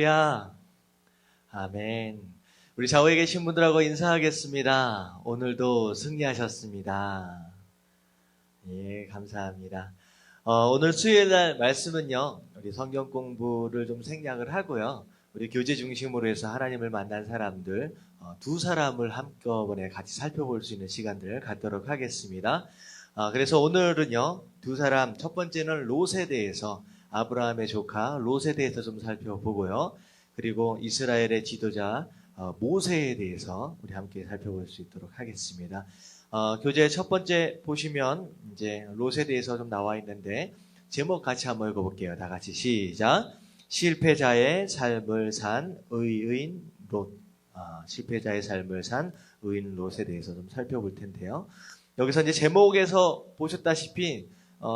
할렐루야. 아멘. 우리 좌우에 계신 분들하고 인사하겠습니다. 오늘도 승리하셨습니다. 예, 감사합니다. 오늘 수요일 날 말씀은요, 우리 성경 공부를 좀 생략을 하고요. 우리 교제 중심으로 해서 하나님을 만난 사람들, 두 사람을 한꺼번에 같이 살펴볼 수 있는 시간들을 갖도록 하겠습니다. 그래서 오늘은요, 두 사람, 첫 번째는 롯에 대해서, 아브라함의 조카 롯에 대해서 좀 살펴보고요. 그리고 이스라엘의 지도자 모세에 대해서 우리 함께 살펴볼 수 있도록 하겠습니다. 교재 첫 번째 보시면 이제 롯에 대해서 좀 나와 있는데 제목 같이 한번 읽어볼게요. 다 같이 시작. 실패자의 삶을 산 의인 롯. 실패자의 삶을 산 의인 롯에 대해서 좀 살펴볼 텐데요. 여기서 이제 제목에서 보셨다시피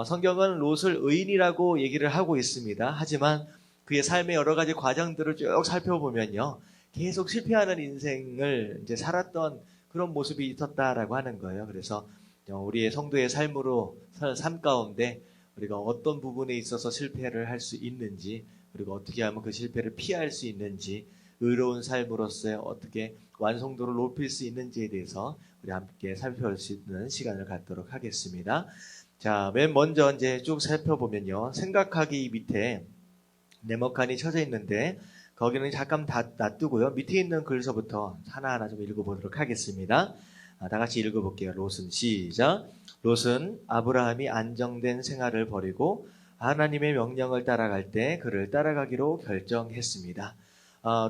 성경은 롯을 의인이라고 얘기를 하고 있습니다. 하지만 그의 삶의 여러 가지 과정들을 쭉 살펴보면요, 계속 실패하는 인생을 이제 살았던 그런 모습이 있었다라고 하는 거예요. 그래서 우리의 성도의 삶으로 삶 가운데 우리가 어떤 부분에 있어서 실패를 할 수 있는지, 그리고 어떻게 하면 그 실패를 피할 수 있는지, 의로운 삶으로서 어떻게 완성도를 높일 수 있는지에 대해서 우리 함께 살펴볼 수 있는 시간을 갖도록 하겠습니다. 자, 맨 먼저 이제 쭉 살펴보면요, 생각하기 밑에 네모칸이 쳐져 있는데 거기는 잠깐 다 놔두고요. 밑에 있는 글서부터 하나하나 좀 읽어보도록 하겠습니다. 다 같이 읽어볼게요. 롯은 시작. 롯은 아브라함이 안정된 생활을 버리고 하나님의 명령을 따라갈 때 그를 따라가기로 결정했습니다.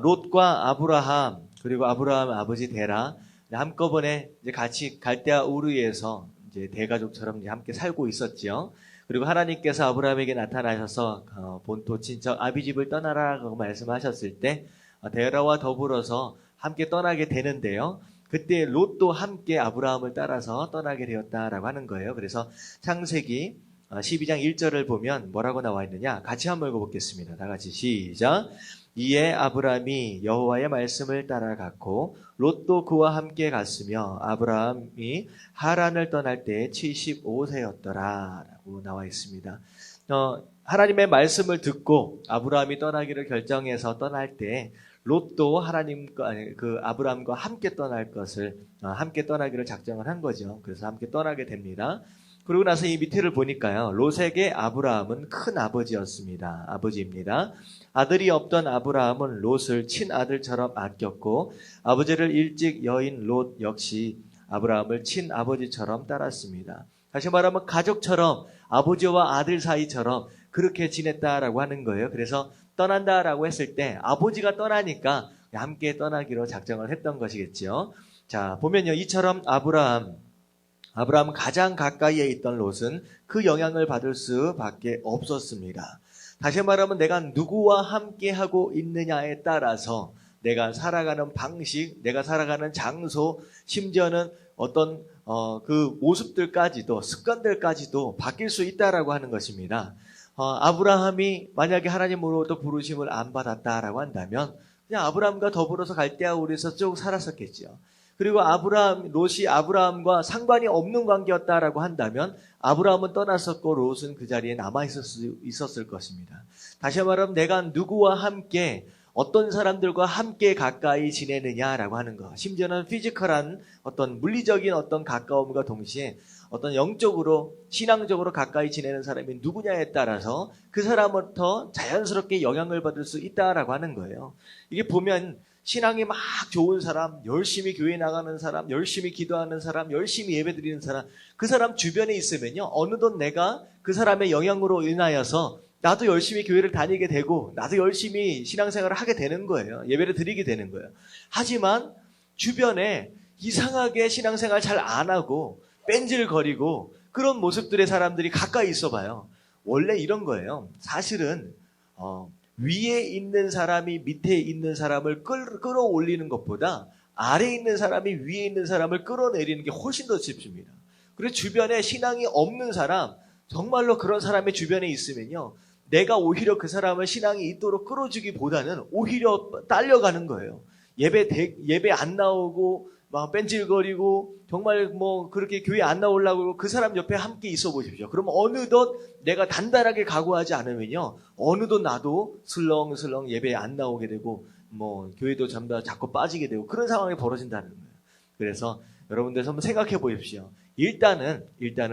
롯과 아브라함, 그리고 아브라함 아버지 데라 한꺼번에 이제 같이 갈대아 우르에서 이제 대가족처럼 이제 함께 살고 있었지요. 그리고 하나님께서 아브라함에게 나타나셔서 본토 친척 아비집을 떠나라고 말씀하셨을 때 데라와 더불어서 함께 떠나게 되는데요. 그때 롯도 함께 아브라함을 따라서 떠나게 되었다라고 하는 거예요. 그래서 창세기 12장 1절을 보면 뭐라고 나와 있느냐? 같이 한번 읽어보겠습니다. 다 같이 시작. 이에 아브라함이 여호와의 말씀을 따라갔고 롯도 그와 함께 갔으며 아브라함이 하란을 떠날 때 75세였더라 라고 나와 있습니다. 하나님의 말씀을 듣고 아브라함이 떠나기를 결정해서 떠날 때 롯도 아브라함과 함께 떠날 것을 함께 떠나기를 작정을 한 거죠. 그래서 함께 떠나게 됩니다. 그러고 나서 이 밑에를 보니까요, 롯에게 아브라함은 큰 아버지입니다. 아들이 없던 아브라함은 롯을 친아들처럼 아꼈고 아버지를 일찍 여인 롯 역시 아브라함을 친아버지처럼 따랐습니다. 다시 말하면 가족처럼, 아버지와 아들 사이처럼 그렇게 지냈다라고 하는 거예요. 그래서 떠난다라고 했을 때 아버지가 떠나니까 함께 떠나기로 작정을 했던 것이겠죠. 자, 보면요, 이처럼 아브라함 가장 가까이에 있던 롯은 그 영향을 받을 수밖에 없었습니다. 다시 말하면 내가 누구와 함께 하고 있느냐에 따라서 내가 살아가는 방식, 내가 살아가는 장소, 심지어는 어떤 그 모습들까지도, 습관들까지도 바뀔 수 있다라고 하는 것입니다. 아브라함이 만약에 하나님으로부터 부르심을 안 받았다라고 한다면 그냥 아브라함과 더불어서 갈대아 우르에서 쭉 살았었겠죠. 그리고 롯이 아브라함과 상관이 없는 관계였다라고 한다면 아브라함은 떠났었고 롯은 그 자리에 남아 있었을 것입니다. 다시 말하면 내가 누구와 함께, 어떤 사람들과 함께 가까이 지내느냐라고 하는 것, 심지어는 피지컬한 어떤 물리적인 어떤 가까움과 동시에 어떤 영적으로, 신앙적으로 가까이 지내는 사람이 누구냐에 따라서 그 사람부터 자연스럽게 영향을 받을 수 있다라고 하는 거예요. 이게 보면 신앙이 막 좋은 사람, 열심히 교회 나가는 사람, 열심히 기도하는 사람, 열심히 예배드리는 사람, 그 사람 주변에 있으면요, 어느덧 내가 그 사람의 영향으로 인하여서 나도 열심히 교회를 다니게 되고 나도 열심히 신앙생활을 하게 되는 거예요. 예배를 드리게 되는 거예요. 하지만 주변에 이상하게 신앙생활 잘 안 하고 뺀질거리고 그런 모습들의 사람들이 가까이 있어봐요. 원래 이런 거예요. 사실은 위에 있는 사람이 밑에 있는 사람을 끌어올리는 것보다 아래에 있는 사람이 위에 있는 사람을 끌어내리는 게 훨씬 더 쉽습니다. 그래서 주변에 신앙이 없는 사람, 정말로 그런 사람이 주변에 있으면요, 내가 오히려 그 사람을 신앙이 있도록 끌어주기보다는 오히려 딸려가는 거예요. 예배 안 나오고 막 뺀질거리고 정말 뭐 그렇게 교회 안 나오려고 그 사람 옆에 함께 있어 보십시오. 그러면 어느덧 내가 단단하게 각오하지 않으면요, 어느덧 나도 슬렁슬렁 예배에 안 나오게 되고 뭐 교회도 전부 다 자꾸 빠지게 되고 그런 상황이 벌어진다는 거예요. 그래서 여러분들 한번 생각해 보십시오. 일단은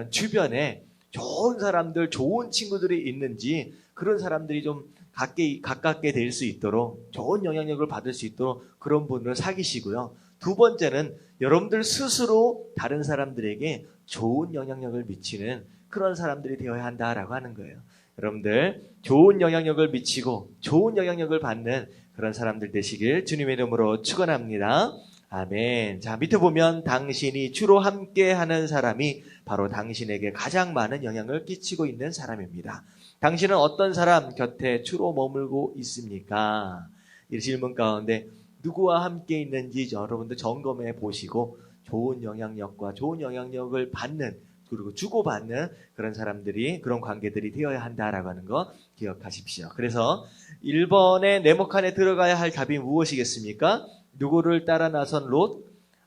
주변에 좋은 사람들, 좋은 친구들이 있는지 그런 사람들이 좀 가깝게 될 수 있도록, 좋은 영향력을 받을 수 있도록 그런 분을 사귀시고요. 두 번째는 여러분들 스스로 다른 사람들에게 좋은 영향력을 미치는 그런 사람들이 되어야 한다라고 하는 거예요. 여러분들 좋은 영향력을 미치고 좋은 영향력을 받는 그런 사람들 되시길 주님의 이름으로 축원합니다. 아멘. 자, 밑에 보면 당신이 주로 함께하는 사람이 바로 당신에게 가장 많은 영향을 끼치고 있는 사람입니다. 당신은 어떤 사람 곁에 주로 머물고 있습니까? 이 질문 가운데 누구와 함께 있는지 여러분들 점검해 보시고 좋은 영향력과 좋은 영향력을 받는, 그리고 주고받는 그런 사람들이, 그런 관계들이 되어야 한다라고 하는 거 기억하십시오. 그래서 1번의 네모칸에 들어가야 할 답이 무엇이겠습니까? 누구를 따라 나선 롯?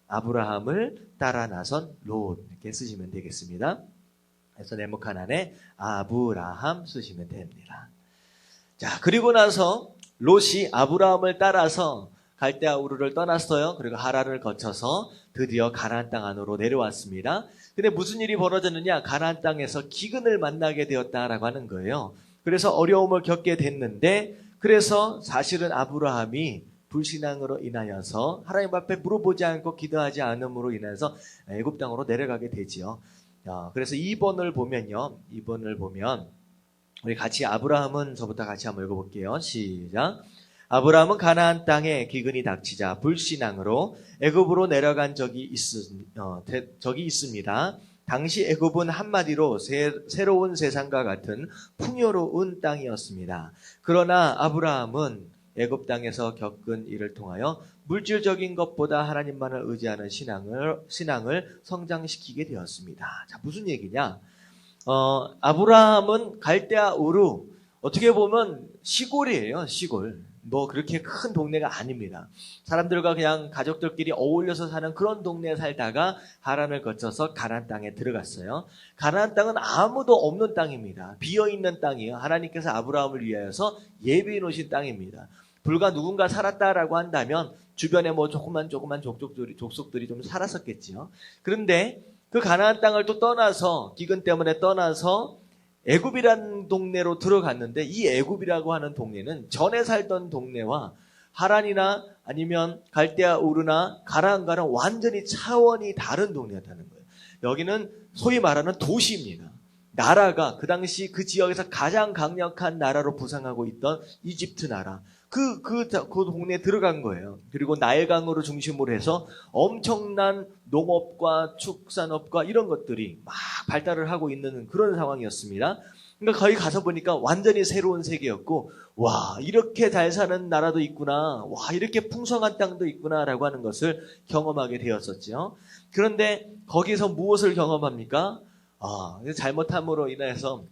아브라함을 따라 나선 롯. 이렇게 쓰시면 되겠습니다. 그래서 네모칸 안에 아브라함 쓰시면 됩니다. 자, 그리고 나서 롯이 아브라함을 따라서 갈대아 우르를 떠났어요. 그리고 하란을 거쳐서 드디어 가나안 땅 안으로 내려왔습니다. 근데 무슨 일이 벌어졌느냐? 가나안 땅에서 기근을 만나게 되었다라고 하는 거예요. 그래서 어려움을 겪게 됐는데, 그래서 사실은 아브라함이 불신앙으로 인하여서 하나님 앞에 물어보지 않고 기도하지 않음으로 인해서 애굽 땅으로 내려가게 되지요. 그래서 2번을 보면요, 2번을 보면 우리 같이 아브라함은 저부터 같이 한번 읽어볼게요. 시작. 아브라함은 가나안 땅에 기근이 닥치자 불신앙으로 애굽으로 내려간 적이 있습니다. 당시 애굽은 한마디로 새로운 세상과 같은 풍요로운 땅이었습니다. 그러나 아브라함은 애굽 땅에서 겪은 일을 통하여 물질적인 것보다 하나님만을 의지하는 신앙을 성장시키게 되었습니다. 자, 무슨 얘기냐? 아브라함은 갈대아 우르, 어떻게 보면 시골이에요, 시골. 뭐 그렇게 큰 동네가 아닙니다. 사람들과 그냥 가족들끼리 어울려서 사는 그런 동네에 살다가 하란을 거쳐서 가나안 땅에 들어갔어요. 가나안 땅은 아무도 없는 땅입니다. 비어있는 땅이에요. 하나님께서 아브라함을 위하여서 예비해 놓으신 땅입니다. 불과 누군가 살았다라고 한다면 주변에 뭐 조그만 족속들이 좀 살았었겠지요. 그런데 그 가나안 땅을 또 떠나서, 기근 때문에 떠나서 애굽이라는 동네로 들어갔는데, 이 애굽이라고 하는 동네는 전에 살던 동네와 하란이나 아니면 갈대아 우르나 가나안과는 완전히 차원이 다른 동네였다는 거예요. 여기는 소위 말하는 도시입니다. 나라가 그 당시 그 지역에서 가장 강력한 나라로 부상하고 있던 이집트 나라, 그 동네에 들어간 거예요. 그리고 나일강으로 중심으로 해서 엄청난 농업과 축산업과 이런 것들이 막 발달을 하고 있는 그런 상황이었습니다. 그러니까 거기 가서 보니까 완전히 새로운 세계였고, 와, 이렇게 잘 사는 나라도 있구나, 와, 이렇게 풍성한 땅도 있구나라고 하는 것을 경험하게 되었었죠. 그런데 거기서 무엇을 경험합니까? 잘못함으로 인해서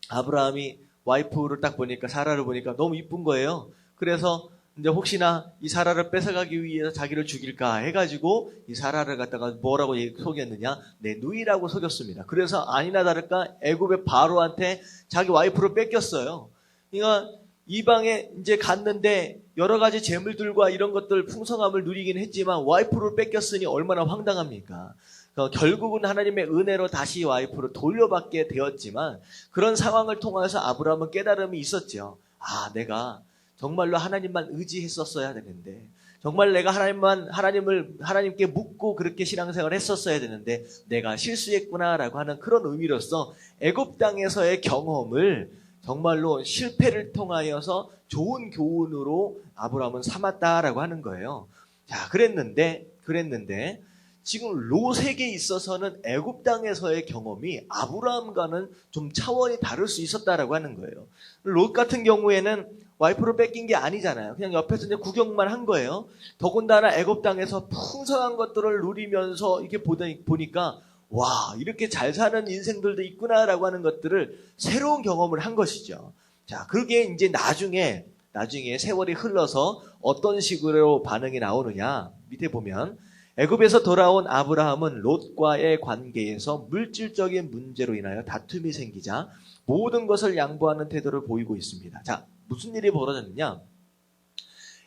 아브라함이 와이프를 딱 보니까, 사라를 보니까 너무 이쁜 거예요. 그래서 이제 혹시나 이 사라를 뺏어가기 위해서 자기를 죽일까 해가지고 이 사라를 갖다가 뭐라고 속였느냐? 내 누이라고 속였습니다. 그래서 아니나 다를까 애굽의 바로한테 자기 와이프를 뺏겼어요. 그러니까 이방에 이제 갔는데 여러 가지 재물들과 이런 것들 풍성함을 누리긴 했지만 와이프를 뺏겼으니 얼마나 황당합니까? 결국은 하나님의 은혜로 다시 와이프를 돌려받게 되었지만, 그런 상황을 통해서 아브라함은 깨달음이 있었죠. 내가 정말로 하나님만 의지했었어야 되는데, 정말 내가 하나님께 묻고 그렇게 신앙생활을 했었어야 되는데 내가 실수했구나라고 하는 그런 의미로서 애굽 땅에서의 경험을 정말로 실패를 통하여서 좋은 교훈으로 아브라함은 삼았다라고 하는 거예요. 자, 그랬는데 지금 롯에게 있어서는 애굽 땅에서의 경험이 아브라함과는 좀 차원이 다를 수 있었다라고 하는 거예요. 롯 같은 경우에는 와이프를 뺏긴 게 아니잖아요. 그냥 옆에서 이제 구경만 한 거예요. 더군다나 애굽 땅에서 풍성한 것들을 누리면서 이렇게 보니까 와, 이렇게 잘 사는 인생들도 있구나라고 하는 것들을 새로운 경험을 한 것이죠. 자, 그게 이제 나중에 세월이 흘러서 어떤 식으로 반응이 나오느냐. 밑에 보면 애굽에서 돌아온 아브라함은 롯과의 관계에서 물질적인 문제로 인하여 다툼이 생기자 모든 것을 양보하는 태도를 보이고 있습니다. 자, 무슨 일이 벌어졌느냐?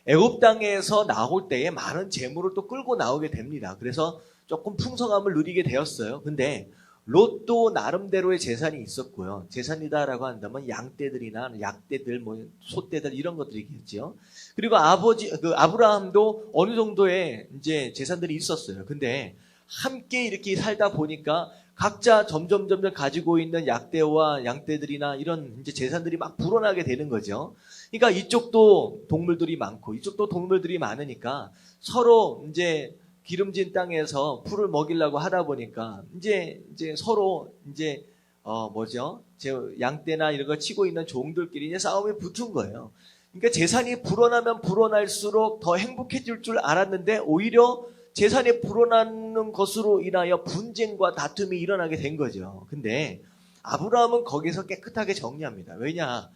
애굽 땅에서 나올 때에 많은 재물을 또 끌고 나오게 됩니다. 그래서 조금 풍성함을 누리게 되었어요. 근데 롯도 나름대로의 재산이 있었고요. 재산이다라고 한다면 양떼들이나 약떼들, 소떼들 이런 것들이겠죠. 그리고 아브라함도 어느 정도의 이제 재산들이 있었어요. 근데 함께 이렇게 살다 보니까 각자 점점 가지고 있는 약떼와 양떼들이나 이런 이제 재산들이 막 불어나게 되는 거죠. 그러니까 이쪽도 동물들이 많고 이쪽도 동물들이 많으니까 서로 이제 기름진 땅에서 풀을 먹이려고 하다 보니까 이제 서로 이제 양떼나 이런 거 치고 있는 종들끼리 이제 싸움이 붙은 거예요. 그러니까 재산이 불어나면 불어날수록 더 행복해질 줄 알았는데 오히려 재산이 불어나는 것으로 인하여 분쟁과 다툼이 일어나게 된 거죠. 근데 아브라함은 거기서 깨끗하게 정리합니다. 왜냐?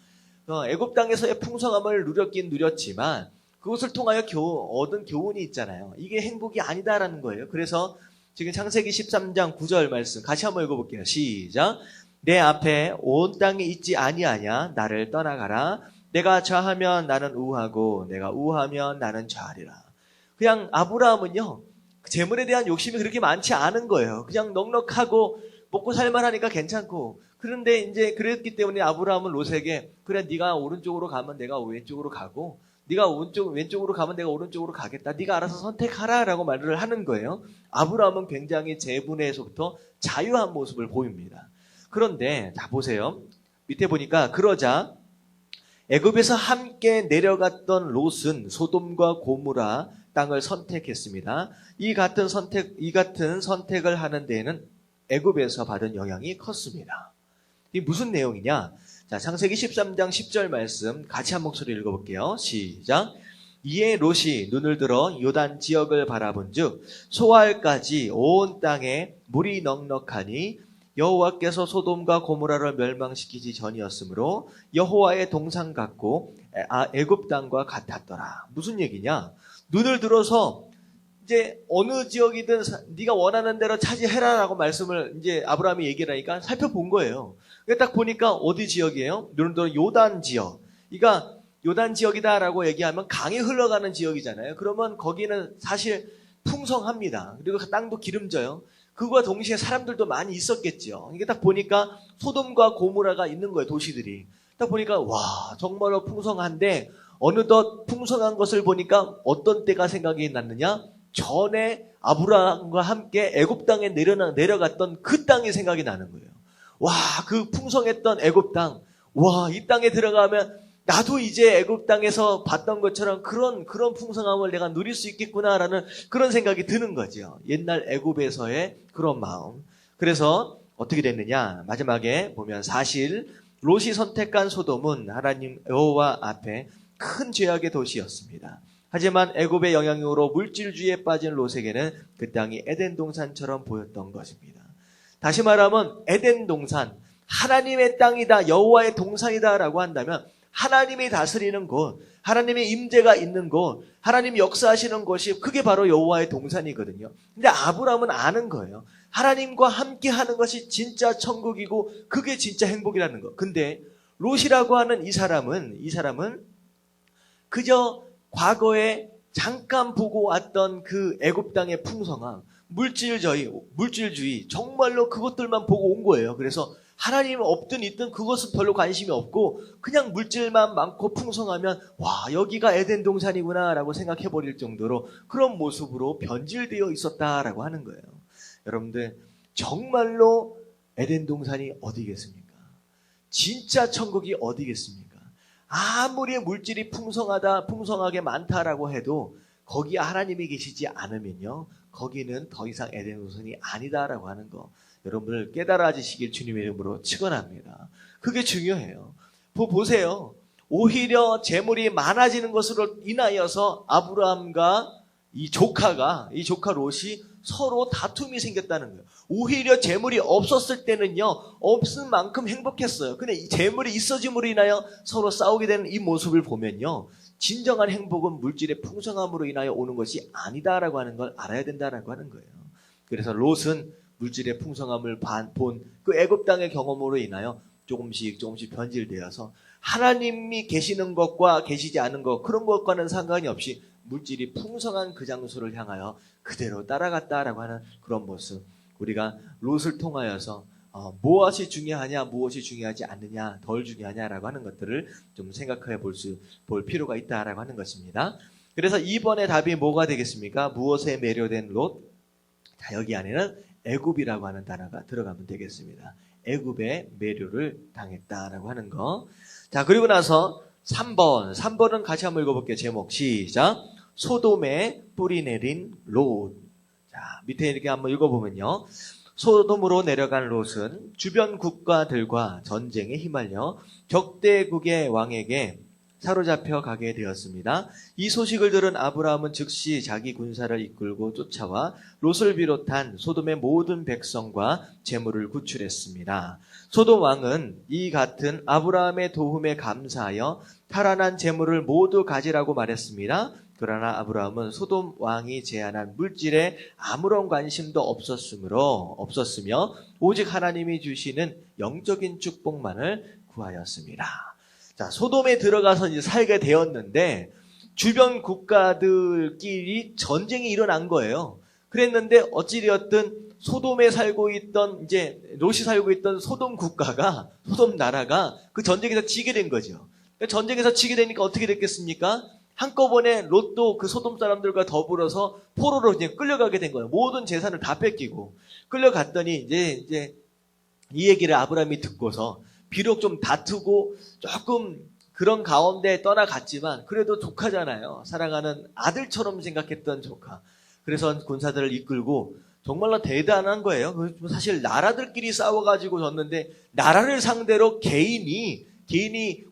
애굽 땅에서의 풍성함을 누렸긴 누렸지만 그것을 통하여 얻은 교훈이 있잖아요. 이게 행복이 아니다라는 거예요. 그래서 지금 창세기 13장 9절 말씀 같이 한번 읽어볼게요. 시작. 내 앞에 온 땅이 있지 아니하냐? 나를 떠나가라. 내가 좌하면 나는 우하고 내가 우하면 나는 좌하리라. 그냥 아브라함은요. 재물에 대한 욕심이 그렇게 많지 않은 거예요. 그냥 넉넉하고 먹고 살만하니까 괜찮고. 그런데 이제 그랬기 때문에 아브라함은 롯에게 그래 네가 오른쪽으로 가면 내가 왼쪽으로 가고 네가 왼쪽으로 가면 내가 오른쪽으로 가겠다. 네가 알아서 선택하라 라고 말을 하는 거예요. 아브라함은 굉장히 재분에서부터 자유한 모습을 보입니다. 그런데 자 보세요. 밑에 보니까 그러자 애굽에서 함께 내려갔던 롯은 소돔과 고모라 땅을 선택했습니다. 이 같은 선택을 하는 데에는 애굽에서 받은 영향이 컸습니다. 이게 무슨 내용이냐? 자, 창세기 13장 10절 말씀 같이 한 목소리 읽어볼게요. 시작. 이에 롯이 눈을 들어 요단 지역을 바라본즉 소알까지 온 땅에 물이 넉넉하니 여호와께서 소돔과 고모라를 멸망시키지 전이었으므로 여호와의 동산 같고 애굽 땅과 같았더라. 무슨 얘기냐? 눈을 들어서 이제 어느 지역이든 네가 원하는 대로 차지해라라고 말씀을 이제 아브라함이 얘기를 하니까 살펴본 거예요. 딱 보니까 어디 지역이에요? 눈을 들어 요단 지역. 그러니까 요단 지역이다라고 얘기하면 강이 흘러가는 지역이잖아요. 그러면 거기는 사실 풍성합니다. 그리고 땅도 기름져요. 그와 동시에 사람들도 많이 있었겠죠. 이게 딱 보니까 소돔과 고모라가 있는 거예요, 도시들이. 딱 보니까 와 정말로 풍성한데 어느덧 풍성한 것을 보니까 어떤 때가 생각이 났느냐? 전에 아브라함과 함께 애굽 땅에 내려갔던 그 땅이 생각이 나는 거예요. 와, 그 풍성했던 애굽 땅. 와, 이 땅에 들어가면 나도 이제 애굽 땅에서 봤던 것처럼 그런 풍성함을 내가 누릴 수 있겠구나라는 그런 생각이 드는 거죠. 옛날 애굽에서의 그런 마음. 그래서 어떻게 됐느냐? 마지막에 보면 사실 롯이 선택한 소돔은 하나님 여호와 앞에 큰 죄악의 도시였습니다. 하지만 애굽의 영향으로 물질주의에 빠진 롯에게는 그 땅이 에덴 동산처럼 보였던 것입니다. 다시 말하면 에덴 동산, 하나님의 땅이다, 여호와의 동산이다라고 한다면 하나님이 다스리는 곳, 하나님의 임재가 있는 곳, 하나님이 역사하시는 곳이 그게 바로 여호와의 동산이거든요. 근데 아브라함은 아는 거예요. 하나님과 함께 하는 것이 진짜 천국이고 그게 진짜 행복이라는 거. 근데 롯이라고 하는 이 사람은 그저 과거에 잠깐 보고 왔던 그 애굽 땅의 풍성함, 물질주의, 정말로 그것들만 보고 온 거예요. 그래서 하나님 없든 있든 그것은 별로 관심이 없고 그냥 물질만 많고 풍성하면 와 여기가 에덴 동산이구나 라고 생각해버릴 정도로 그런 모습으로 변질되어 있었다라고 하는 거예요. 여러분들 정말로 에덴 동산이 어디겠습니까? 진짜 천국이 어디겠습니까? 아무리 물질이 풍성하게 많다라고 해도 거기에 하나님이 계시지 않으면요 거기는 더 이상 에덴 동산이 아니다라고 하는 거 여러분들 깨달아지시길 주님의 이름으로 축원합니다. 그게 중요해요. 보세요. 오히려 재물이 많아지는 것으로 인하여서 아브라함과 이 조카 롯이 서로 다툼이 생겼다는 거예요. 오히려 재물이 없었을 때는요 없은 만큼 행복했어요. 근데 이 재물이 있어짐으로 인하여 서로 싸우게 되는 이 모습을 보면요 진정한 행복은 물질의 풍성함으로 인하여 오는 것이 아니다라고 하는 걸 알아야 된다라고 하는 거예요. 그래서 롯은 물질의 풍성함을 본 그 애굽 땅의 경험으로 인하여 조금씩 변질되어서 하나님이 계시는 것과 계시지 않은 것, 그런 것과는 상관이 없이 물질이 풍성한 그 장소를 향하여 그대로 따라갔다라고 하는 그런 모습. 우리가 롯을 통하여서 무엇이 중요하냐, 무엇이 중요하지 않느냐, 덜 중요하냐라고 하는 것들을 좀 생각해 볼 필요가 있다라고 하는 것입니다. 그래서 이번에 답이 뭐가 되겠습니까? 무엇에 매료된 롯? 자, 여기 안에는 애굽이라고 하는 단어가 들어가면 되겠습니다. 애굽에 매료를 당했다라고 하는 거. 자, 그리고 나서 3번은 같이 한번 읽어볼게요. 제목 시작. 소돔에 뿌리 내린 롯. 자, 밑에 이렇게 한번 읽어보면요. 소돔으로 내려간 롯은 주변 국가들과 전쟁에 휘말려 적대국의 왕에게 사로잡혀 가게 되었습니다. 이 소식을 들은 아브라함은 즉시 자기 군사를 이끌고 쫓아와 롯을 비롯한 소돔의 모든 백성과 재물을 구출했습니다. 소돔 왕은 이 같은 아브라함의 도움에 감사하여 탈환한 재물을 모두 가지라고 말했습니다. 그러나 아브라함은 소돔 왕이 제안한 물질에 아무런 관심도 없었으며 오직 하나님이 주시는 영적인 축복만을 구하였습니다. 자, 소돔에 들어가서 이제 살게 되었는데 주변 국가들끼리 전쟁이 일어난 거예요. 그랬는데 어찌되었든 소돔에 살고 있던 롯이 살고 있던 소돔 국가가, 소돔 나라가 그 전쟁에서 지게 된 거죠. 전쟁에서 지게 되니까 어떻게 됐겠습니까? 한꺼번에 롯도 그 소돔 사람들과 더불어서 포로로 그냥 끌려가게 된 거예요. 모든 재산을 다 뺏기고 끌려갔더니 이제 이 얘기를 아브라함이 듣고서 비록 좀 다투고 조금 그런 가운데 떠나갔지만 그래도 조카잖아요. 사랑하는 아들처럼 생각했던 조카. 그래서 군사들을 이끌고 정말로 대단한 거예요. 사실 나라들끼리 싸워가지고 졌는데 나라를 상대로 개인이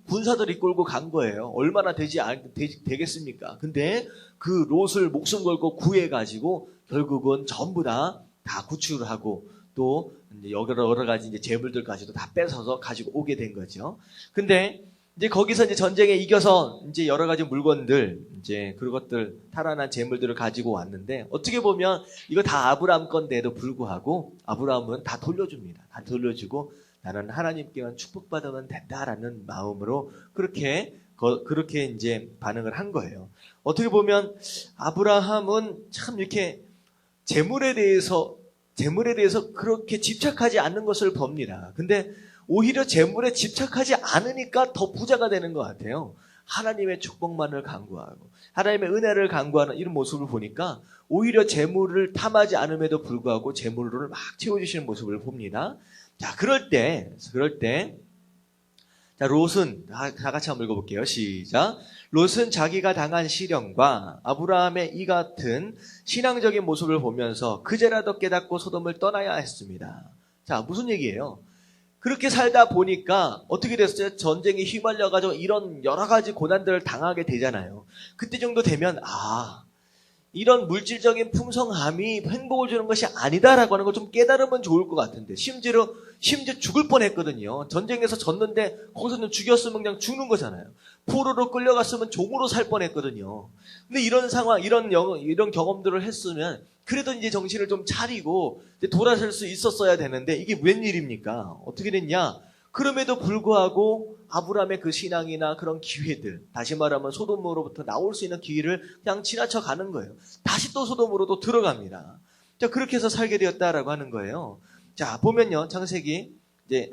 군사들 이끌고 간 거예요. 얼마나 되겠습니까? 근데 그 롯을 목숨 걸고 구해가지고 결국은 전부 다 구출을 하고 또 여러 가지 이제 재물들까지도 다 뺏어서 가지고 오게 된 거죠. 근데 이제 거기서 이제 전쟁에 이겨서 이제 여러 가지 물건들, 이제 그런 것들, 탈환한 재물들을 가지고 왔는데 어떻게 보면 이거 다 아브라함 건데도 불구하고 아브라함은 다 돌려줍니다. 다 돌려주고 나는 하나님께만 축복받으면 된다라는 마음으로 그렇게 이제 반응을 한 거예요. 어떻게 보면 아브라함은 참 이렇게 재물에 대해서 그렇게 집착하지 않는 것을 봅니다. 근데 오히려 재물에 집착하지 않으니까 더 부자가 되는 것 같아요. 하나님의 축복만을 간구하고 하나님의 은혜를 간구하는 이런 모습을 보니까 오히려 재물을 탐하지 않음에도 불구하고 재물을 막 채워주시는 모습을 봅니다. 자, 그럴 때 자, 롯은 다 같이 한번 읽어볼게요. 시작. 롯은 자기가 당한 시련과 아브라함의 이 같은 신앙적인 모습을 보면서 그제라도 깨닫고 소돔을 떠나야 했습니다. 자, 무슨 얘기예요? 그렇게 살다 보니까 어떻게 됐어요? 전쟁에 휘말려가지고 이런 여러 가지 고난들을 당하게 되잖아요. 그때 정도 되면 이런 물질적인 풍성함이 행복을 주는 것이 아니다라고 하는 걸 좀 깨달으면 좋을 것 같은데 심지어 죽을 뻔했거든요. 전쟁에서 졌는데 거기서는 죽였으면 그냥 죽는 거잖아요. 포로로 끌려갔으면 종으로 살 뻔했거든요. 근데 이런 상황, 이런 경험들을 했으면 그래도 이제 정신을 좀 차리고 이제 돌아설 수 있었어야 되는데 이게 웬일입니까? 어떻게 됐냐? 그럼에도 불구하고 아브라함의 그 신앙이나 그런 기회들, 다시 말하면 소돔으로부터 나올 수 있는 기회를 그냥 지나쳐 가는 거예요. 다시 또 소돔으로 또 들어갑니다. 자, 그렇게 해서 살게 되었다라고 하는 거예요. 자, 보면요, 창세기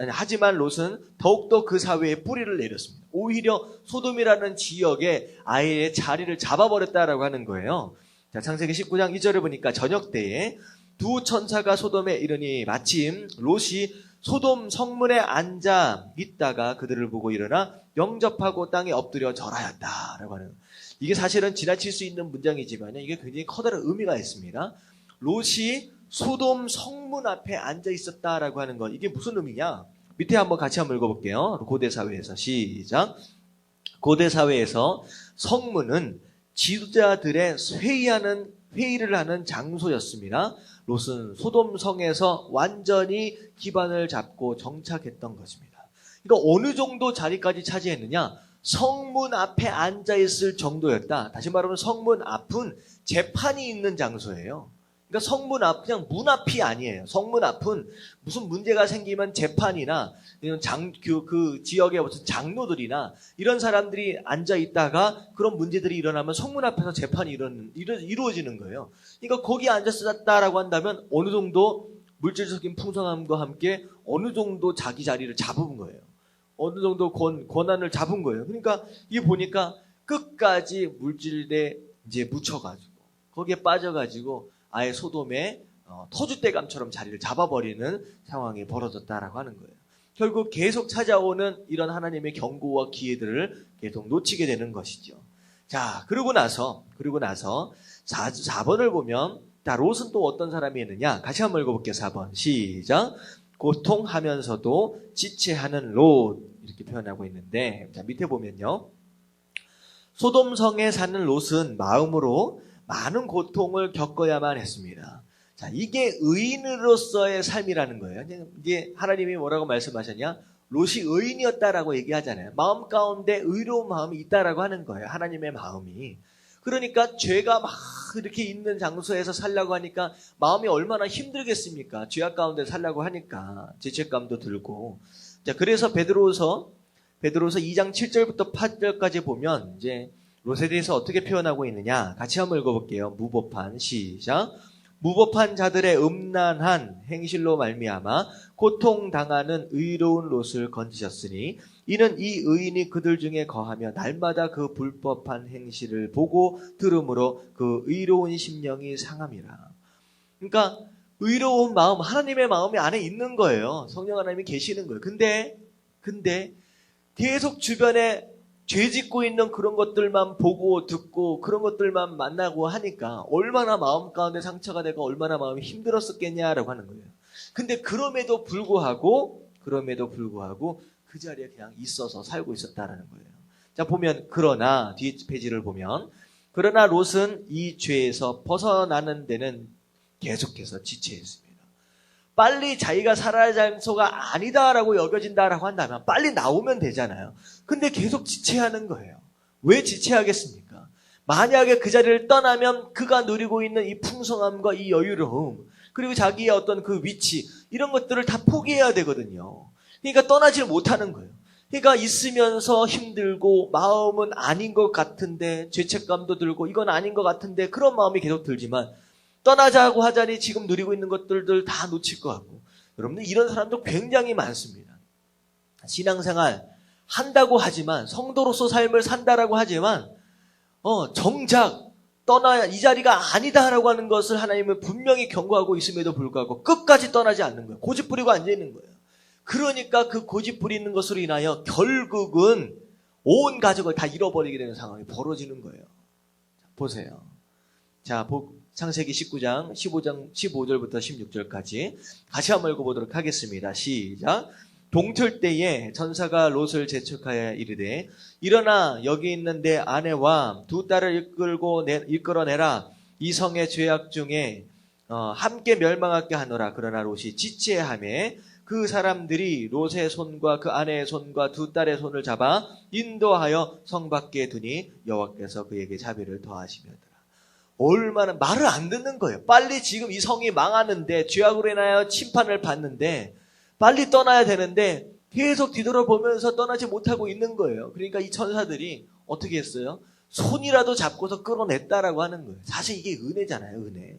하지만 롯은 더욱더 그 사회에 뿌리를 내렸습니다. 오히려 소돔이라는 지역에 아예 자리를 잡아버렸다라고 하는 거예요. 자, 창세기 19장 2절을 보니까 저녁 때에 두 천사가 소돔에 이르니 마침 롯이 소돔 성문에 앉아 있다가 그들을 보고 일어나 영접하고 땅에 엎드려 절하였다라고 하는, 이게 사실은 지나칠 수 있는 문장이지만 이게 굉장히 커다란 의미가 있습니다. 롯이 소돔 성문 앞에 앉아 있었다라고 하는 건 이게 무슨 의미냐? 밑에 같이 한번 읽어볼게요. 고대 사회에서 시작. 고대 사회에서 성문은 지도자들의 회의를 하는 장소였습니다. 롯은 소돔 성에서 완전히 기반을 잡고 정착했던 것입니다. 그러니까 어느 정도 자리까지 차지했느냐? 성문 앞에 앉아있을 정도였다. 다시 말하면 성문 앞은 재판이 있는 장소예요. 그러니까 성문 앞, 그냥 문 앞이 아니에요. 성문 앞은 무슨 문제가 생기면 재판이나 그 지역의 무슨 장로들이나 이런 사람들이 앉아있다가 그런 문제들이 일어나면 성문 앞에서 재판이 이루어지는 거예요. 그러니까 거기에 앉았다라고 한다면 어느 정도 물질적인 풍성함과 함께 어느 정도 자기 자리를 잡은 거예요. 어느 정도 권한을 잡은 거예요. 그러니까 이 보니까 끝까지 물질에 이제 묻혀가지고 거기에 빠져가지고 아예 소돔의 터줏대감처럼 자리를 잡아버리는 상황이 벌어졌다라고 하는 거예요. 결국 계속 찾아오는 이런 하나님의 경고와 기회들을 계속 놓치게 되는 것이죠. 자, 그러고 나서 4번을 보면 자, 롯은 또 어떤 사람이었느냐? 같이 한번 읽어볼게요. 4번 시작. 고통하면서도 지체하는 롯 이렇게 표현하고 있는데 자, 밑에 보면요. 소돔성에 사는 롯은 마음으로 많은 고통을 겪어야만 했습니다. 자, 이게 의인으로서의 삶이라는 거예요. 이게 하나님이 뭐라고 말씀하셨냐? 롯이 의인이었다라고 얘기하잖아요. 마음 가운데 의로운 마음이 있다라고 하는 거예요. 하나님의 마음이. 그러니까 죄가 막 이렇게 있는 장소에서 살려고 하니까 마음이 얼마나 힘들겠습니까? 죄악 가운데 살려고 하니까 죄책감도 들고. 자, 그래서 베드로서 2장 7절부터 8절까지 보면 이제 롯에 대해서 어떻게 표현하고 있느냐? 같이 한번 읽어볼게요. 무법한 시작. 무법한 자들의 음란한 행실로 말미암아 고통당하는 의로운 롯을 건지셨으니 이는 이 의인이 그들 중에 거하며 날마다 그 불법한 행실을 보고 들음으로 그 의로운 심령이 상함이라. 그러니까 의로운 마음, 하나님의 마음이 안에 있는 거예요. 성령 하나님이 계시는 거예요. 근데 계속 주변에 죄 짓고 있는 그런 것들만 보고 듣고 그런 것들만 만나고 하니까 얼마나 마음 가운데 상처가 되고 얼마나 마음이 힘들었었겠냐라고 하는 거예요. 근데 그럼에도 불구하고 그 자리에 그냥 있어서 살고 있었다라는 거예요. 자, 보면 그러나 뒤 페이지를 보면 그러나 롯은 이 죄에서 벗어나는 데는 계속해서 지체했습니다. 빨리 자기가 살아야 할 장소가 아니다라고 여겨진다라고 한다면 빨리 나오면 되잖아요. 근데 계속 지체하는 거예요. 왜 지체하겠습니까? 만약에 그 자리를 떠나면 그가 누리고 있는 이 풍성함과 이 여유로움 그리고 자기의 어떤 그 위치 이런 것들을 다 포기해야 되거든요. 그러니까 떠나질 못하는 거예요. 그러니까 있으면서 힘들고 마음은 아닌 것 같은데 죄책감도 들고 이건 아닌 것 같은데 그런 마음이 계속 들지만 떠나자고 하자니 지금 누리고 있는 것들을 다 놓칠 것 같고 여러분들 이런 사람도 굉장히 많습니다. 신앙생활 한다고 하지만 성도로서 삶을 산다라고 하지만 정작 떠나야 이 자리가 아니다라고 하는 것을 하나님은 분명히 경고하고 있음에도 불구하고 끝까지 떠나지 않는 거예요. 고집 부리고 앉아있는 거예요. 그러니까 그 고집 부리는 것으로 인하여 결국은 온 가족을 다 잃어버리게 되는 상황이 벌어지는 거예요. 보세요. 자, 창세기 19장 15절부터 16절까지 같이 한번 읽어보도록 하겠습니다. 시작. 동틀 때에 전사가 롯을 재촉하여 이르되 일어나 여기 있는 내 아내와 두 딸을 이끌어내라. 이 성의 죄악 중에 함께 멸망하게 하노라. 그러나 롯이 지체하매 그 사람들이 롯의 손과 그 아내의 손과 두 딸의 손을 잡아 인도하여 성 밖에 두니 여호와께서 그에게 자비를 더하시며더라. 얼마나 말을 안 듣는 거예요. 빨리 지금 이 성이 망하는데 죄악으로 인하여 침판을 받는데 빨리 떠나야 되는데 계속 뒤돌아보면서 떠나지 못하고 있는 거예요. 그러니까 이 천사들이 어떻게 했어요? 손이라도 잡고서 끌어냈다라고 하는 거예요. 사실 이게 은혜잖아요. 은혜.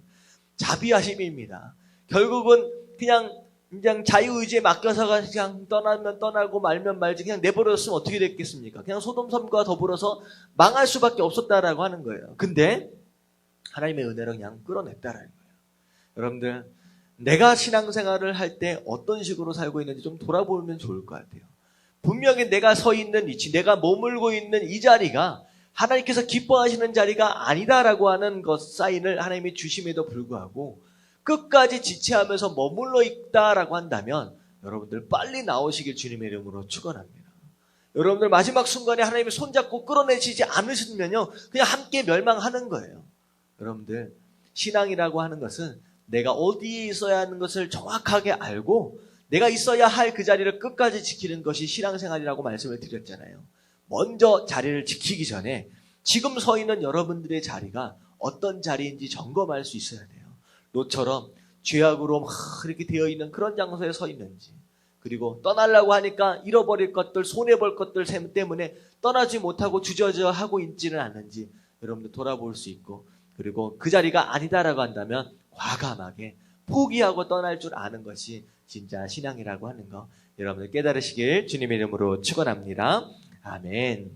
자비하심입니다. 결국은 그냥 자유의지에 맡겨서 그냥 떠나면 떠나고 말면 말지 그냥 내버렸으면 어떻게 됐겠습니까? 그냥 소돔섬과 더불어서 망할 수밖에 없었다라고 하는 거예요. 근데 하나님의 은혜로 그냥 끌어냈다라는 거예요. 여러분들 내가 신앙생활을 할 때 어떤 식으로 살고 있는지 좀 돌아보면 좋을 것 같아요. 분명히 내가 서 있는 위치, 내가 머물고 있는 이 자리가 하나님께서 기뻐하시는 자리가 아니다라고 하는 것 사인을 하나님이 주심에도 불구하고 끝까지 지체하면서 머물러 있다라고 한다면 여러분들 빨리 나오시길 주님의 이름으로 축원합니다. 여러분들 마지막 순간에 하나님이 손잡고 끌어내시지 않으시면요 그냥 함께 멸망하는 거예요. 여러분들 신앙이라고 하는 것은 내가 어디에 있어야 하는 것을 정확하게 알고 내가 있어야 할 그 자리를 끝까지 지키는 것이 신앙생활이라고 말씀을 드렸잖아요. 먼저 자리를 지키기 전에 지금 서 있는 여러분들의 자리가 어떤 자리인지 점검할 수 있어야 돼요. 롯처럼 죄악으로 막 이렇게 되어 있는 그런 장소에 서 있는지, 그리고 떠나려고 하니까 잃어버릴 것들, 손해볼 것들 때문에 떠나지 못하고 주저주저 하고 있지는 않는지 여러분들 돌아볼 수 있고, 그리고 그 자리가 아니다라고 한다면 과감하게 포기하고 떠날 줄 아는 것이 진짜 신앙이라고 하는 거 여러분들 깨달으시길 주님의 이름으로 축원합니다. 아멘.